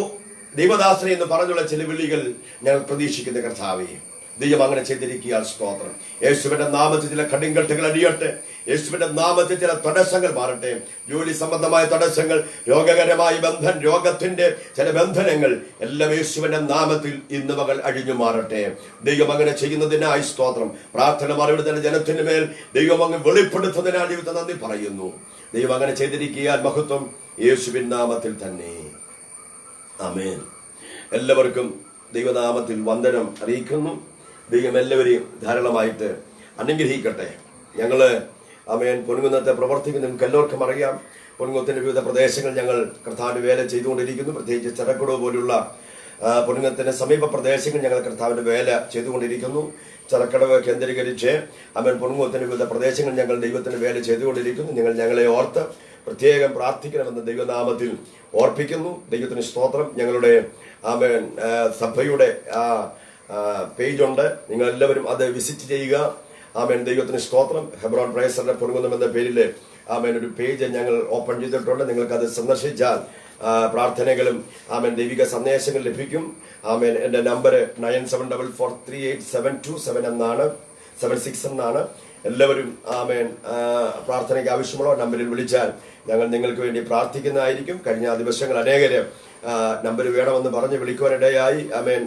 ദൈവദാസനെ എന്ന് പറഞ്ഞുള്ള ചില വിളികൾ ഞങ്ങൾ പ്രതീക്ഷിക്കുന്ന കർത്താവേ, ദൈവം അങ്ങനെ ചെയ്തിരിക്കുകയാൽ സ്തോത്രം. യേശുവിന്റെ നാമത്തിൽ ചില കടിങ്കട്ടുകൾ അടിയട്ടെ. യേശുവിന്റെ നാമത്തിൽ ചില തടസ്സങ്ങൾ മാറട്ടെ. ജോലി സംബന്ധമായ തടസ്സങ്ങൾ, രോഗകരമായ ബന്ധൻ, രോഗത്തിന്റെ ചില ബന്ധനങ്ങൾ എല്ലാം യേശുവിന്റെ നാമത്തിൽ ഇന്ന് മകൾ അഴിഞ്ഞു മാറട്ടെ. ദൈവം അങ്ങനെ ചെയ്യുന്നതിനായി സ്തോത്രം. പ്രാർത്ഥന മറുപടി തന്നെ ജനത്തിന് മേൽ ദൈവം അങ്ങ് വെളിപ്പെടുത്തുന്നതിനായി ദൈവത്തെ നന്ദി പറയുന്നു. ദൈവം അങ്ങനെ ചെയ്തിരിക്കുകയാൽ മഹത്വം യേശുവിൻ നാമത്തിൽ തന്നെ. ആമേൻ. എല്ലാവർക്കും ദൈവനാമത്തിൽ വന്ദനം അറിയിക്കുന്നു. ദൈവം എല്ലാവരെയും ധാരാളമായിട്ട് അനുഗ്രഹിക്കട്ടെ. ഞങ്ങള് ആമേൻ പൊൻകുന്നത്തെ പ്രവർത്തിക്കുന്ന നിങ്ങൾക്ക് എല്ലാവർക്കും അറിയാം. പൊൻകുന്നത്തിന്റെ വിവിധ പ്രദേശങ്ങൾ ഞങ്ങൾ കർത്താവിന്റെ വേല ചെയ്തുകൊണ്ടിരിക്കുന്നു. പ്രത്യേകിച്ച് ചെറക്കുടവ് പോലുള്ള പൊൻകുന്നത്തിന്റെ സമീപ പ്രദേശങ്ങൾ ഞങ്ങൾ കർത്താവിന്റെ വേല ചെയ്തുകൊണ്ടിരിക്കുന്നു. ചെറക്കടവ് കേന്ദ്രീകരിച്ച് ആമേൻ പൊൻകുന്നത്തിന്റെ വിവിധ പ്രദേശങ്ങൾ ഞങ്ങൾ ദൈവത്തിന്റെ വേല ചെയ്തുകൊണ്ടിരിക്കുന്നു. നിങ്ങൾ ഞങ്ങളെ ഓർത്ത് പ്രത്യേകം പ്രാർത്ഥിക്കണമെന്ന് ദൈവനാമത്തിൽ ഓർപ്പിക്കുന്നു. ദൈവത്തിന് സ്തോത്രം. ഞങ്ങളുടെ ആമേൻ സഭയുടെ പേജുണ്ട്, നിങ്ങൾ എല്ലാവരും അത് വിസിറ്റ് ചെയ്യുക. ആമേൻ. ദൈവത്തിന് സ്തോത്രം. ഹെബ്രോൻ പ്രേസറിന്റെ പൊൻകുന്നം എന്ന പേരിൽ ആമേൻ ഒരു പേജ് ഞങ്ങൾ ഓപ്പൺ ചെയ്തിട്ടുണ്ട്. നിങ്ങൾക്കത് സന്ദർശിച്ചാൽ പ്രാർത്ഥനകളും ആമേൻ ദൈവിക സന്ദേശങ്ങൾ ലഭിക്കും. ആമേൻ. എന്റെ നമ്പർ 9744387277 എന്നാണ്, 76 എന്നാണ്. എല്ലാവരും ആമേൻ പ്രാർത്ഥനയ്ക്ക് ആവശ്യമുള്ള നമ്പറിൽ വിളിച്ചാൽ ഞങ്ങൾ നിങ്ങൾക്ക് വേണ്ടി പ്രാർത്ഥിക്കുന്നതായിരിക്കും. കഴിഞ്ഞ ദിവസങ്ങൾ അനേകര് നമ്പർ വേണമെന്ന് പറഞ്ഞ് വിളിക്കുവാനിടയായി. ആമേൻ.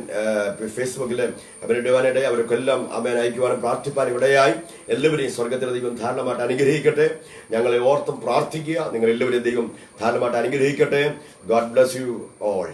ഫേസ്ബുക്കിൽ അവരിടുവാനിടയായി. അവർക്കെല്ലാം ആമേൻ അയക്കുവാനും പ്രാർത്ഥിപ്പാനും ഇടയായി. എല്ലാവരെയും സ്വർഗത്തിലെ ദൈവം ധാരാളമായിട്ട് അനുഗ്രഹിക്കട്ടെ. ഞങ്ങളെ ഓർത്തും പ്രാർത്ഥിക്കുക. നിങ്ങൾ എല്ലാവരെയും ദൈവം ധാരാളമായിട്ട് അനുഗ്രഹിക്കട്ടെ. God bless you all.